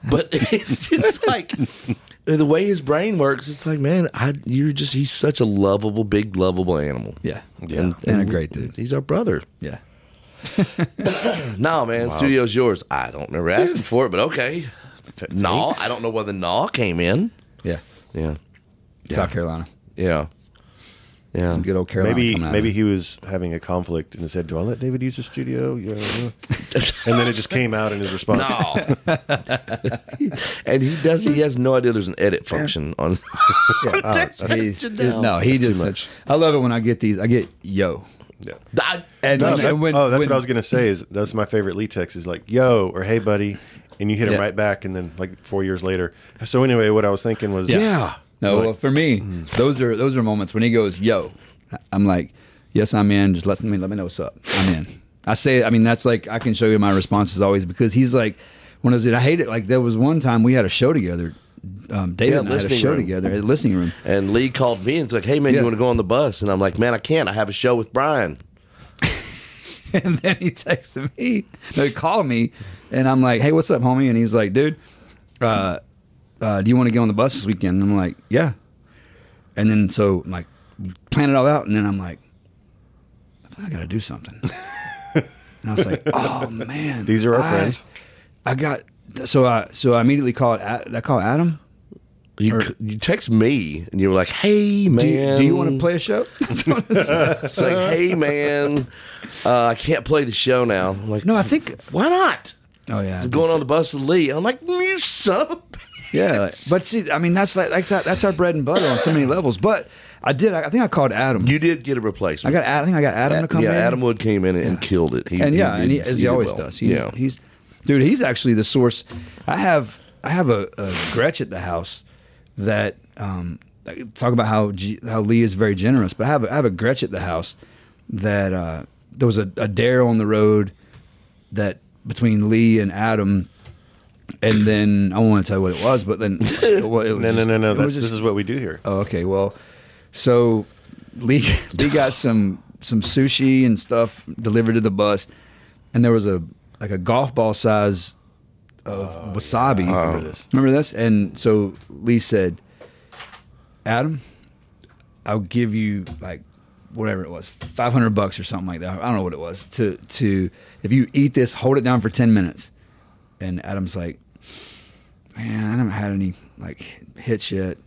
But it's just like the way his brain works, it's like, man, he's such a big lovable animal. Yeah. And a great dude. He's our brother. Yeah. No, man, studio's yours. I don't remember asking for it, but okay. No, I don't know where the no came in. Yeah. Yeah. South Carolina. Yeah. Yeah. Some good old Carolina. Maybe he was having a conflict and said, do I let David use the studio? Yeah. And then it just came out in his response. No. And he has no idea there's an edit function on text message now. No, he That's just too much. I love it when I get these. I get yo. Yeah. And That's when what I was going to say. Is that's my favorite Lee text is like, yo, or hey, buddy. And you hit him right back. And then like 4 years later. So anyway, what I was thinking was. Yeah. No, well, for me, those are moments when he goes, yo, I'm like, yes, I'm in. Just let me know what's up. I'm in. That's like, I can show you my responses always because he's like, when I was, I hate it. Like there was one time we had a show together. David and I had a show together at the listening room. And Lee called me and was like, hey man, you want to go on the bus? And I'm like, man, I can't. I have a show with Brian. And then he texted me. No, he called me and I'm like, hey, what's up, homie? And he's like, dude, do you want to get on the bus this weekend? And I'm like, yeah. And then so I'm like, plan it all out. And then I'm like, I got to do something. And I was like, oh man, these are our friends. So I immediately called Adam. You text me and you were like, hey man, do you want to play a show? It's like, hey man, I can't play the show now. I'm like, no, I think, why not? Oh yeah, I'm going on the bus with Lee. And I'm like, you son of a bitch. Yeah, but see, I mean, that's our bread and butter on so many levels. But I think I called Adam. You did get a replacement. I think I got Adam to come in. Yeah, Adam Wood came in and killed it. As he always does. He's actually the source. I have a Gretch at the house that talk about how Lee is very generous. But I have a Gretch at the house that there was a dare on the road that between Lee and Adam. And then I won't want to tell you what it was, but then no. This is what we do here. Oh, okay. Well, so Lee got some sushi and stuff delivered to the bus, and there was a golf ball size of wasabi. Remember this? And so Lee said, Adam, I'll give you like whatever it was, $500 or something like that. I don't know what it was. To if you eat this, hold it down for 10 minutes. And Adam's like, man, I haven't had any like hits yet.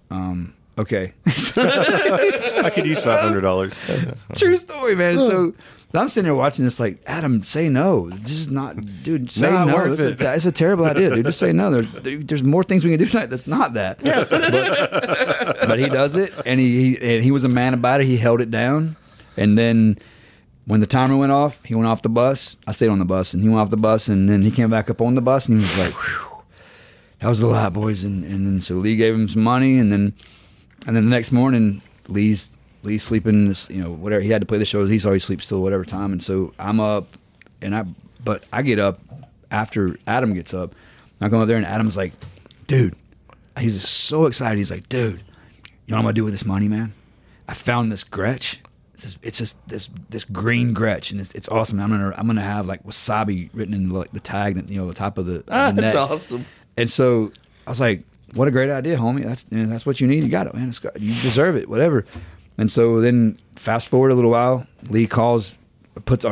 Okay. I could use $500. True story, man. So I'm sitting there watching this like, Adam, say no. This is not, dude, say no. It's a terrible idea, dude. Just say no. There's more things we can do tonight that's not that. Yeah. But he does it, and he was a man about it. He held it down. And then when the timer went off, he went off the bus. I stayed on the bus, and he went off the bus, and then he came back up on the bus, and he was like, whew, was a lot, boys. And then so Lee gave him some money, and then the next morning, Lee's sleeping this, whatever, he had to play the shows. He's always sleeps till whatever time. And so I'm up, but I get up after Adam gets up. I come up there, and Adam's like, dude, he's just so excited. He's like, dude, you know what I'm gonna do with this money, man? I found this Gretsch. It's just this green Gretsch, and it's awesome. I'm gonna have like wasabi written in the tag that the top of the net. That's awesome. And so I was like, what a great idea, homie. That's what you need. You got it, man. You deserve it, whatever. And so then fast forward a little while, Lee calls, as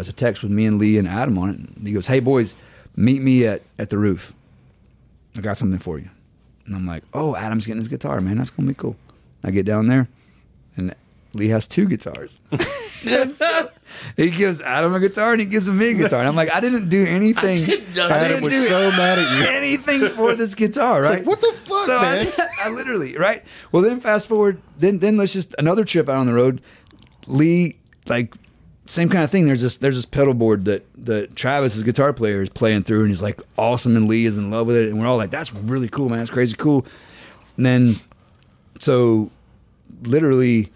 a text with me and Lee and Adam on it. And he goes, hey boys, meet me at the roof. I got something for you. And I'm like, oh, Adam's getting his guitar, man. That's gonna be cool. I get down there, and Lee has 2 guitars. And so he gives Adam a guitar and he gives me a guitar. And I'm like, I didn't do anything. Adam was so mad at you. Anything for this guitar, right? Like, what the fuck, so man? I literally, right? Well, then fast forward, then let's just another trip out on the road. Lee, like, same kind of thing. There's this pedal board that Travis, his guitar player, is playing through, and he's like awesome, and Lee is in love with it, and we're all like, that's really cool, man. That's crazy cool. And then, so literally,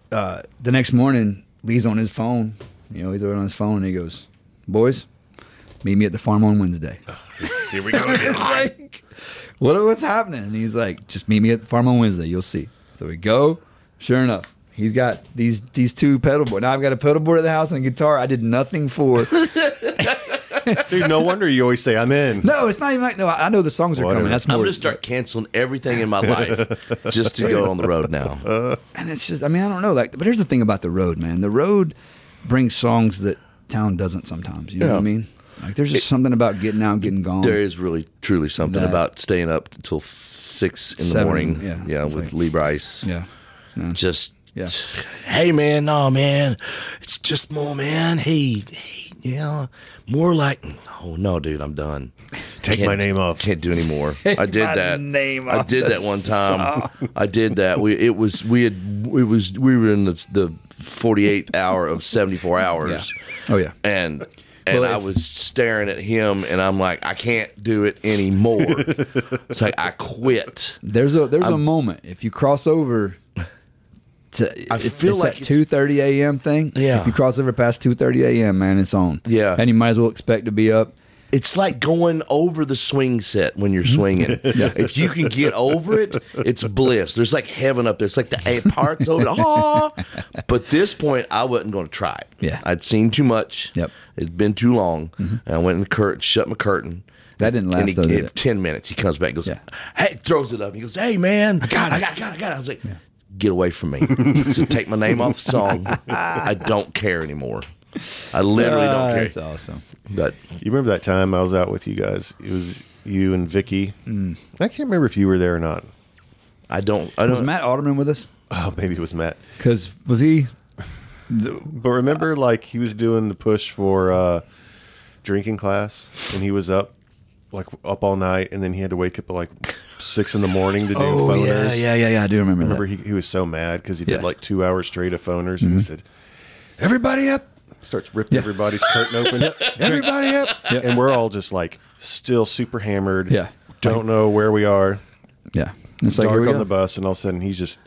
the next morning, Lee's on his phone. He's over on his phone, and he goes, boys, meet me at the farm on Wednesday. Here we go again. It's like, what's happening? And he's like, just meet me at the farm on Wednesday. You'll see. So we go. Sure enough, he's got these 2 pedal boards. Now I've got a pedal board at the house and a guitar I did nothing for. Dude, no wonder you always say I'm in. No, it's not even like, no, I know the songs are coming. That's more. I'm going to start canceling everything in my life just to go on the road now. And it's just, I don't know. But here's the thing about the road, man. The road brings songs that town doesn't sometimes. You know what I mean? Like, there's just something about getting out and getting gone. There is really, truly something about staying up until 6 in the morning. Yeah, with Lee Brice. Yeah. Just, yeah. Hey, man, no, man. It's just more, man. Hey, more like, oh, no, dude, I'm done. Take my name off. Can't do anymore. I did that. I did that one time. I did that. We were in the 48th hour of 74 hours. Yeah. Oh yeah. And I was staring at him, and I'm like, I can't do it anymore. It's like I quit. There's a moment if you cross over. I feel like that 2:30 a.m. thing. Yeah. If you cross over past 2:30 a.m., man, it's on. Yeah. And you might as well expect to be up. It's like going over the swing set when you're swinging. Yeah. If you can get over it, it's bliss. There's like heaven up there. It's like the parts over it. But this point, I wasn't going to try it. Yeah. I'd seen too much. Yep. It'd been too long. And I went in the curtain, shut my curtain. That didn't last, though, did it? 10 minutes. He comes back and goes, hey, throws it up. He goes, hey, man. I got it. I was like, get away from me. So take my name off the song. I don't care anymore. I literally don't care. That's awesome. But you remember that time I was out with you guys? It was you and Vicky. I can't remember if you were there or not. I don't. Was Matt Alderman with us? Oh, maybe it was Matt. Because was he? But remember, like, he was doing the push for drinking class, and he was up all night, and then he had to wake up at 6 in the morning to do phoners. Yeah. I do remember. Remember, he was so mad because he did 2 hours straight of phoners, and he said, "Everybody up!" Starts ripping everybody's curtain open. Everybody up! And we're all just still super hammered. Yeah, don't know where we are. Yeah, it's dark on the bus, and all of a sudden he's just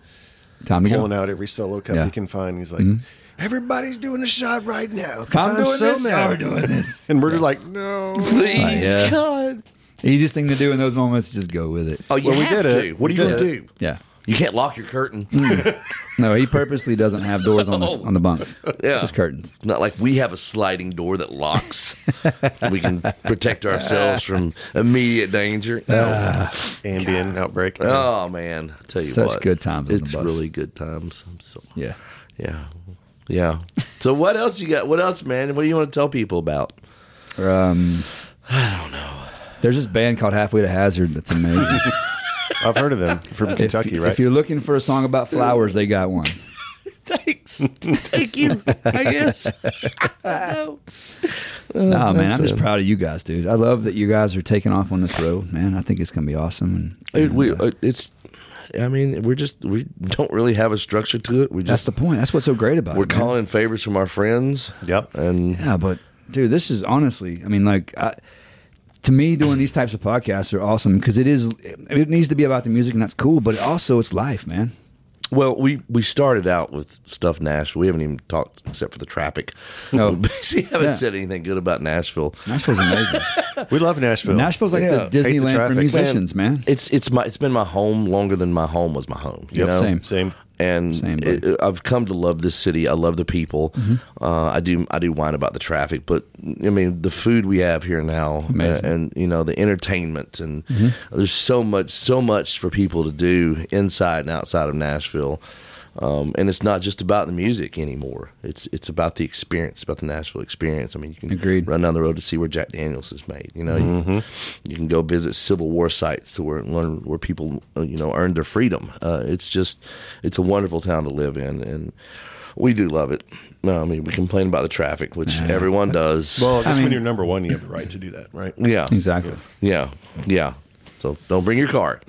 pulling out every solo cup he can find. He's like, "Everybody's doing a shot right now because I'm so mad. We're doing this," and we're just like, "No, please, God." Easiest thing to do in those moments is just go with it. Oh, you have to. What are you going to do? Yeah. You can't lock your curtain. No, he purposely doesn't have doors on the bunks. Yeah. It's just curtains. It's not like we have a sliding door that locks. We can protect ourselves from immediate danger. Ambien outbreak. Oh, man. I tell you what. Such good times on the bus. It's really good times. Yeah. So what else you got? What else, man? What do you want to tell people about? I don't know. There's this band called Halfway to Hazard that's amazing. I've heard of them from Kentucky, right? If you're looking for a song about flowers, they got one. Thanks. Thank you, I guess. No, man, I'm just proud of you guys, dude. I love that you guys are taking off on this road, man. I think it's going to be awesome. We don't really have a structure to it. That's the point. That's what's so great about it. We're calling in favors from our friends. Yep. And but dude, this is honestly, to me, doing these types of podcasts are awesome because it needs to be about the music, and that's cool, but also it's life, man. Well, we started out with stuff Nashville. We haven't even talked except for the traffic. No. We basically haven't said anything good about Nashville. Nashville's amazing. We love Nashville. Nashville's like the Disneyland for musicians, man. It's been my home longer than my home was my home. You know? Same. And I've come to love this city. I love the people. Mm-hmm. I do whine about the traffic, but I mean the food we have here now, and the entertainment, and there's so much for people to do inside and outside of Nashville. And it's not just about the music anymore. It's about the experience, about the Nashville experience. I mean, you can run down the road to see where Jack Daniels is made. You know, you can go visit Civil War sites to learn where people earned their freedom. It's a wonderful town to live in, and we do love it. No, I mean, we complain about the traffic, which everyone does. Well, I guess when you're number one, you have the right to do that, right? Yeah, exactly. Yeah. So don't bring your car.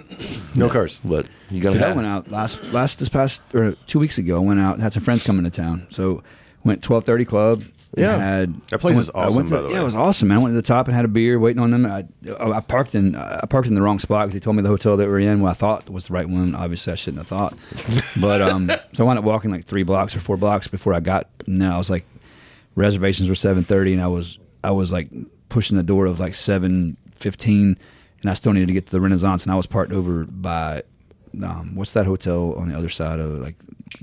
No cars. But you're going to have. I went out this past 2 weeks ago. Went out, had some friends coming to town. So went 12:30 club. Yeah, that place is awesome. By the way, yeah, it was awesome, man. I went to the top and had a beer, waiting on them. I parked in the wrong spot because they told me the hotel that we were in, I thought was the right one. Obviously, I shouldn't have thought. But so I wound up walking like 3 blocks or 4 blocks before I got. Now I was like, reservations were 7:30, and I was like pushing the door of like 7:15. And I still needed to get to the Renaissance, and I was parked over by what's that hotel on the other side of like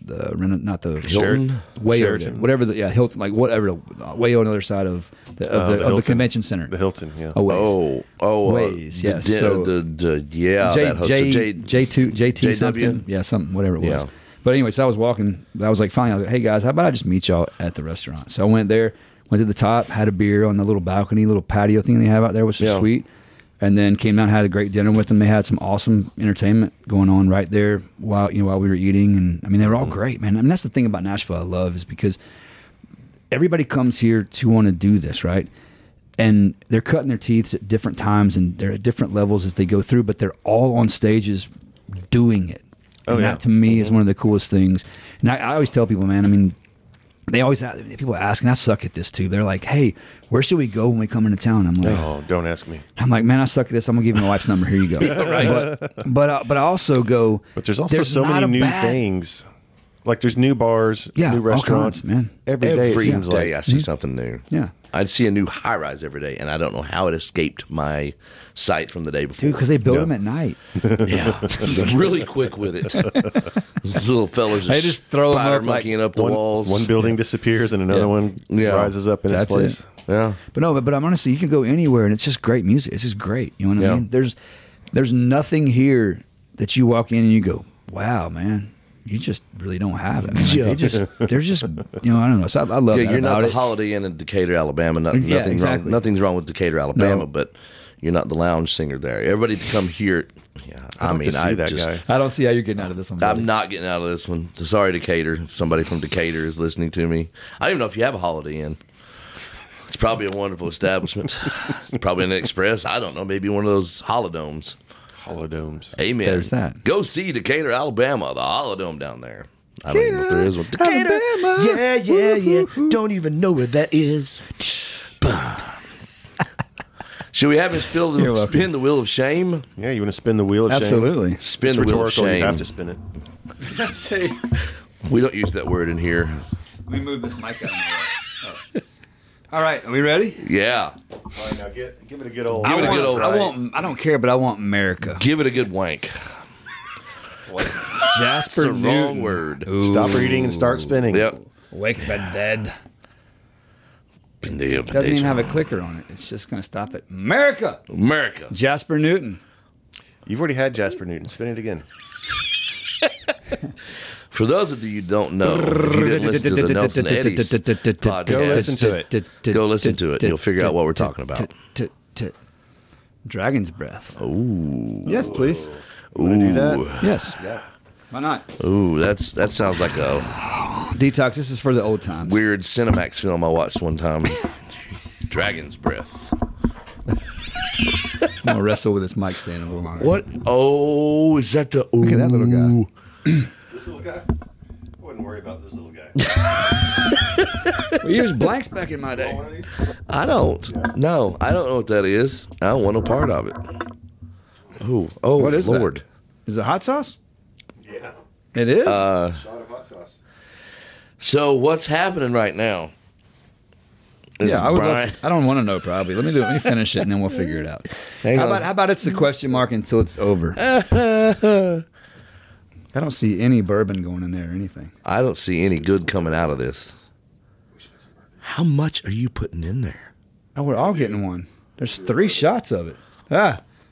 not the Hilton, way Sheraton. over, whatever the Hilton, like whatever, way on the other side of the convention center. The Hilton, yeah. Ways, yes. So that hotel. JT something, yeah, something, whatever it was. Yeah. But anyway, so I was walking. I was like, finally, I was like, hey guys, how about I just meet y'all at the restaurant? So I went there, went to the top, had a beer on the little balcony, little patio thing they have out there, which is sweet. And then came down, had a great dinner with them. They had some awesome entertainment going on right there while we were eating. And I mean, they were all great, man. I mean, that's the thing about Nashville I love, is because everybody comes here to want to do this, right? And they're cutting their teeth at different times, and they're at different levels as they go through, but they're all on stages doing it. And that to me is one of the coolest things. And I always tell people, man, I mean, people ask, and I suck at this too. They're like, "Hey, where should we go when we come into town?" I'm like, "Oh, don't ask me." I'm like, "Man, I suck at this. I'm gonna give you my wife's number. Here you go." Right. But I also go. But there's also so many new things. Like there's new bars, new restaurants, kinds, man. Every day I see something new. Yeah. I'd see a new high rise every day, and I don't know how it escaped my sight from the day before. Dude, because they build them at night. Yeah, really quick with it. Those little fellas just throw them up, monkeying up the walls. One building disappears and another one rises up in its place. Yeah, but I'm honestly, you can go anywhere, and it's just great music. It's just great. You know what I mean? There's nothing here that you walk in and you go, "Wow, man." You just really don't have it. I mean, like they're just, I don't know. So I love that. You're not the it. Holiday Inn in Decatur, Alabama. Nothing's wrong with Decatur, Alabama, but you're not the lounge singer there. Everybody to come here. Yeah, I don't see how you're getting out of this one. Buddy. I'm not getting out of this one. So sorry, Decatur. If somebody from Decatur is listening to me, I don't even know if you have a Holiday Inn. It's probably a wonderful establishment. It's probably an Express. I don't know. Maybe one of those holodomes. Holodomes. Amen. There's that. Go see Decatur, Alabama, the Holodome down there. I don't even know if there is one. Decatur, Alabama. Yeah. Don't even know where that is. Should we have him spin the wheel of shame? Yeah, you want to spin the wheel of shame? Absolutely. Spin it's the wheel of rhetorical. shame. You have to spin it. Does that say? We don't use that word in here. Let me move this mic out of my way. All right, are we ready? Yeah. All right, now give it a good old. Give it a good old. I don't care, but I want America. Give it a good wank. Jasper That's the wrong word. Ooh. Stop reading and start spinning. Yep. Wake the dead. It doesn't even have a clicker on it. It's just going to stop it. America. Jasper Newton. You've already had Jasper Newton. Spin it again. For those of you who don't know, if you didn't listen to the Nelson Eddies podcast, go listen to it. Go listen to it. You'll figure out what we're talking about. Dragon's breath. Ooh. Yes, please. Want to do that? Yes. Yeah. Why not? Ooh, that sounds like a Detox. This is for the old times. weird Cinemax film I watched one time. Dragon's breath. I'm gonna wrestle with this mic stand a little longer. What? Oh, is that the? Ooh. Look at that little guy. This little guy. I wouldn't worry worry about this little guy. We used blanks back in my day. I don't. Yeah. No, I don't know what that is. I don't want no part of it. Oh, what is Lord. That? Is it hot sauce? Yeah. It is? Shot of hot sauce. So what's happening right now? Yeah, I don't want to know probably. Let me finish it and then we'll figure it out. How about it's the question mark until it's over? I don't see any bourbon going in there or anything. I don't see any good coming out of this. How much are you putting in there? Oh, we're all getting one. There's 3 shots of it.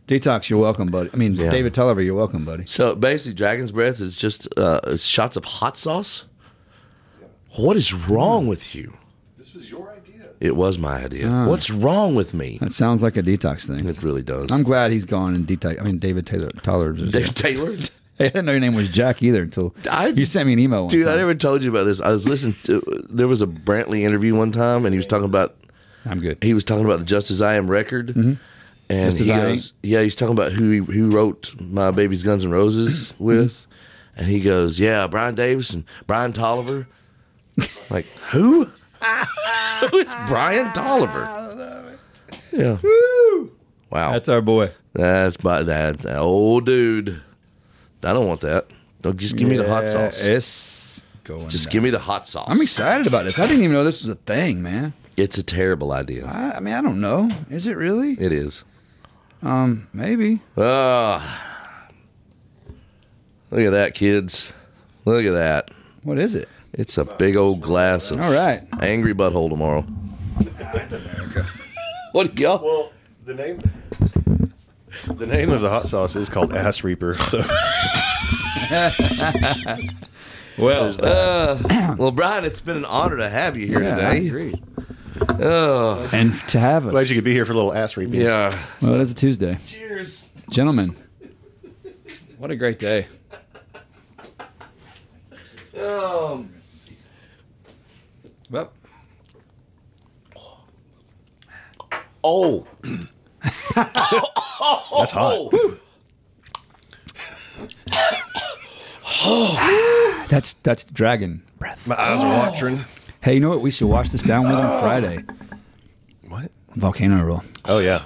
Detox, you're welcome, buddy. I mean, David Tulliver, you're welcome, buddy. So basically, Dragon's Breath is just shots of hot sauce? What is wrong with you? This was your idea. It was my idea. What's wrong with me? That sounds like a detox thing. It really does. I'm glad he's gone and detox. I mean, David Taylor. David Taylor? I didn't know your name was Jack either until you sent me an email. Dude, I never told you about this. I was listening to, there was a Brantley interview one time, and he was talking about, I'm good. He was talking about the Just As I Am record. Mm-hmm. And he goes, he's talking about who wrote My Baby's Guns N' Roses with. And he goes, Brian Davis and Brian Tolliver. Like, who? Who is Brian Tolliver? Yeah. Woo! Wow. That's our boy. That's that old dude. I don't want that. No, just give me the hot sauce. It's going just down. Give me the hot sauce. I'm excited about this. I didn't even know this was a thing, man. It's a terrible idea. I mean, I don't know. Is it really? It is. Maybe. Look at that, kids. Look at that. What is it? It's a big old glass of All right. Angry Butthole tomorrow. That's America. What do y'all? Well, the name of the hot sauce is called Ass Reaper. So, well, Brian, it's been an honor to have you here today. I agree. Oh, And to have us. glad you could be here for a little ass reaping. yeah. Well, it is a Tuesday. Cheers. Gentlemen, what a great day. Well, Oh. That's hot. that's dragon breath. My eyes are watering. Hey, you know what? We should wash this down with on Friday. What? Volcano roll. Oh, yeah.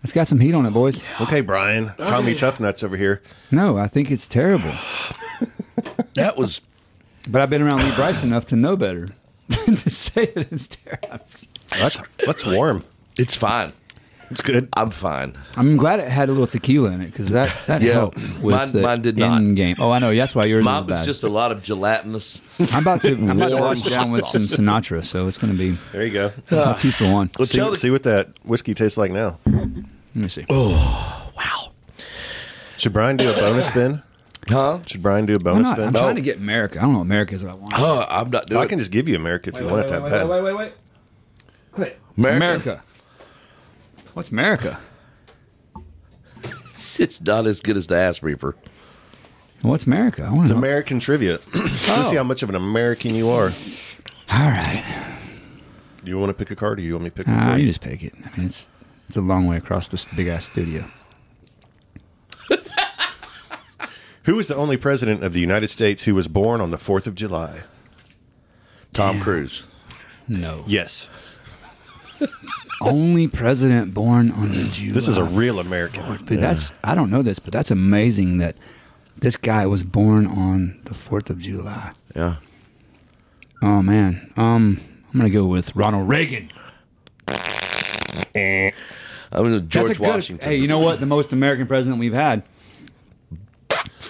It's got some heat on it, boys. Okay, Brian. Tommy Tough Nuts over here. No, I think it's terrible. That was. But I've been around Lee Brice enough to know better to say that it's terrible. That's warm. It's fine. It's good. I'm fine. I'm glad it had a little tequila in it because that helped with mine did not. end game. Oh, I know. That's why yours Mine was bad. was just a lot of gelatinous. I'm about to warm wash it down with hot some Sinatra, so it's going to be There you go. 2 for 1. Well, See what that whiskey tastes like now. Let me see. Oh, wow. Should Brian do a bonus spin? Huh? Should Brian do a I'm, bonus not, spin? I'm trying to get America. I don't know what America is what I want. I'm not doing I can just give you America if you want it that bad. Wait. Click. America. What's America? It's not as good as the Ass Reaper. What's America? I want It's to know. American trivia. Let's see how much of an American you are. All right. Do you want to pick a card or you want me to pick one for You you? just pick it. I mean, it's a long way across this big-ass studio. Who is the only president of the United States who was born on the 4th of July? Tom Cruise. No. Yes. Only president born on the July. This is a real American. But that's, I don't know this, but that's amazing that this guy was born on the 4th of July. Yeah. Oh, man. I'm going to go with Ronald Reagan. I mean, George Washington. Hey, you know what? The most American president we've had.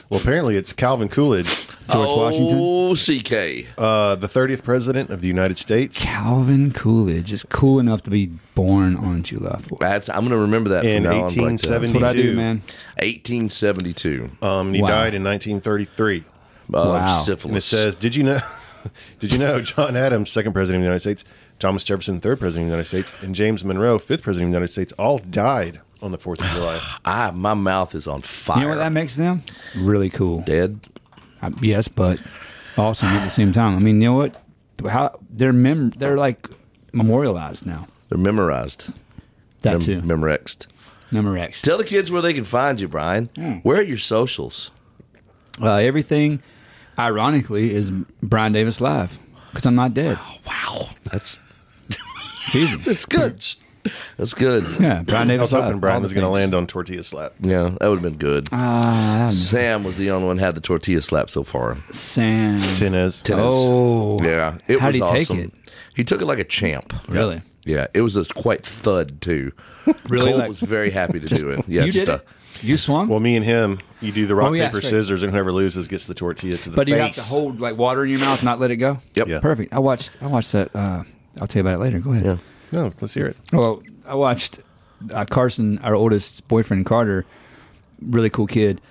Well, apparently it's Calvin Coolidge, George Washington. Oh, CK. the 30th president of the United States. Calvin Coolidge is cool enough to be born on July 4th. I'm going to remember that In from now on. 1870. That's what I do, man. 1872. He Wow. died in 1933. Wow. Syphilis. And it says, did you know John Adams, second president of the United States, Thomas Jefferson, third president of the United States, and James Monroe, fifth president of the United States, all died on the 4th of July. My mouth is on fire. You know what that makes them? Really cool. Dead? Yes, but awesome at the same time. I mean, you know what? How they're like memorialized now. They're memorized. That too. Memorexed. Memorex. Tell the kids where they can find you, Brian. Where are your socials? Everything, ironically, is Brian Davis live because I'm not dead. Wow. That's It's easy. That's good. That's good. Yeah, Brian I Davis was hoping live. Brian All was the going to things. land on Tortilla Slap. Yeah, that would have been good. Ah, Sam was the only one who had the tortilla slap so far. Sam. Tenez. Oh. Yeah, it How'd was he take awesome. it? He took it like a champ. Really? Yeah, it was a quite thud too. Really? Cole Like- was very happy to do it. Yeah, you just did it? You swung? Well, me and him, you do the rock, Oh, yeah, paper, straight. scissors, and whoever loses gets the tortilla to the but face. you have to hold like water in your mouth, not let it go? Yep. Yeah. Perfect. I watched that. I'll tell you about it later. Go ahead. Yeah. No, let's hear it. Well, I watched Carson, our oldest boyfriend, Carter, really cool kid,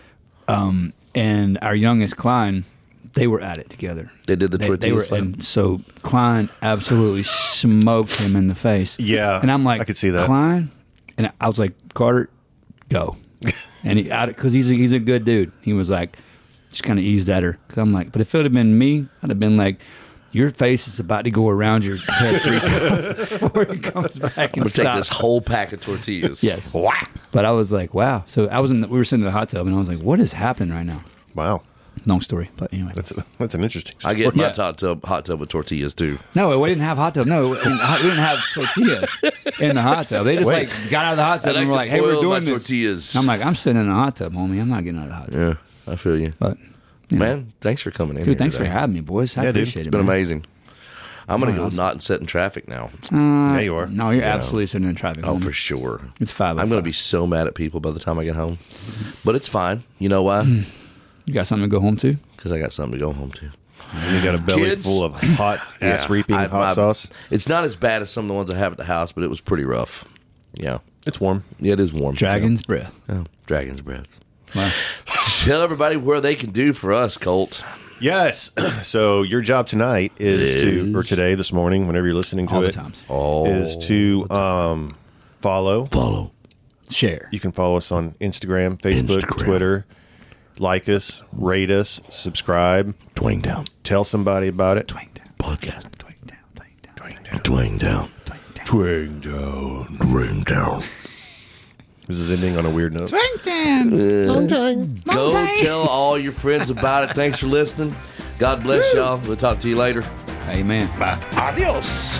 and our youngest, Klein, they were at it together. They did the tortilla slap. And so Klein absolutely smoked him in the face. Yeah, And I'm like, I could see that. Klein? And I was like, Carter, go. And because he's a good dude. He was like, just kind of eased at her. Because I'm like, but if it would have been me, I'd have been like, your face is about to go around your head 3 times before he comes back and We'll take stops. this whole pack of tortillas. Yes. Wow. But I was like, wow. So we were sitting in the hot tub, and I was like, what is happening right now? Wow, Long story, but anyway. that's an interesting I story. get my Yeah. hot tub with tortillas too. No, we didn't have hot tub. No, we didn't have tortillas in the hot tub. They just Wait. got out of the hot tub I and were like like, to hey, we're boil my doing this. tortillas. And I'm like, I'm sitting in the hot tub, homie. I'm not getting out of the hot tub. Yeah, I feel you. But, you know. Man, thanks for coming in. Dude, here thanks today. for having me, boys. I Yeah, dude. appreciate It's it, been man. amazing. I'm gonna go awesome. not and sit in traffic now. Yeah, you are. No, you're absolutely sitting in traffic. Oh, homie. for sure. It's 5 I'm gonna be so mad at people by the time I get home, but it's fine. You know why? You got something to go home to? Because I got something to go home to. And you got a belly Kids. full of hot ass reaping hot sauce. It's not as bad as some of the ones I have at the house, but it was pretty rough. Yeah, It's warm. yeah, it is warm. Dragon's breath. Yeah. Dragon's breath. Wow. Tell everybody where they can do for us, Colt. Yes. So your job tonight or today, this morning, whenever you're listening to All the it, times. is to follow. Share. You can follow us on Instagram, Facebook, Twitter. Like us, rate us, subscribe, Twang down. tell somebody about it. Twang down. Podcast. Twang down. Twang down. Twang down. Twang down. Twang down. This is ending on a weird note. Twang down. Long time. Go tell all your friends about it. Thanks for listening. God bless y'all. We'll talk to you later. Amen. Bye. Adios.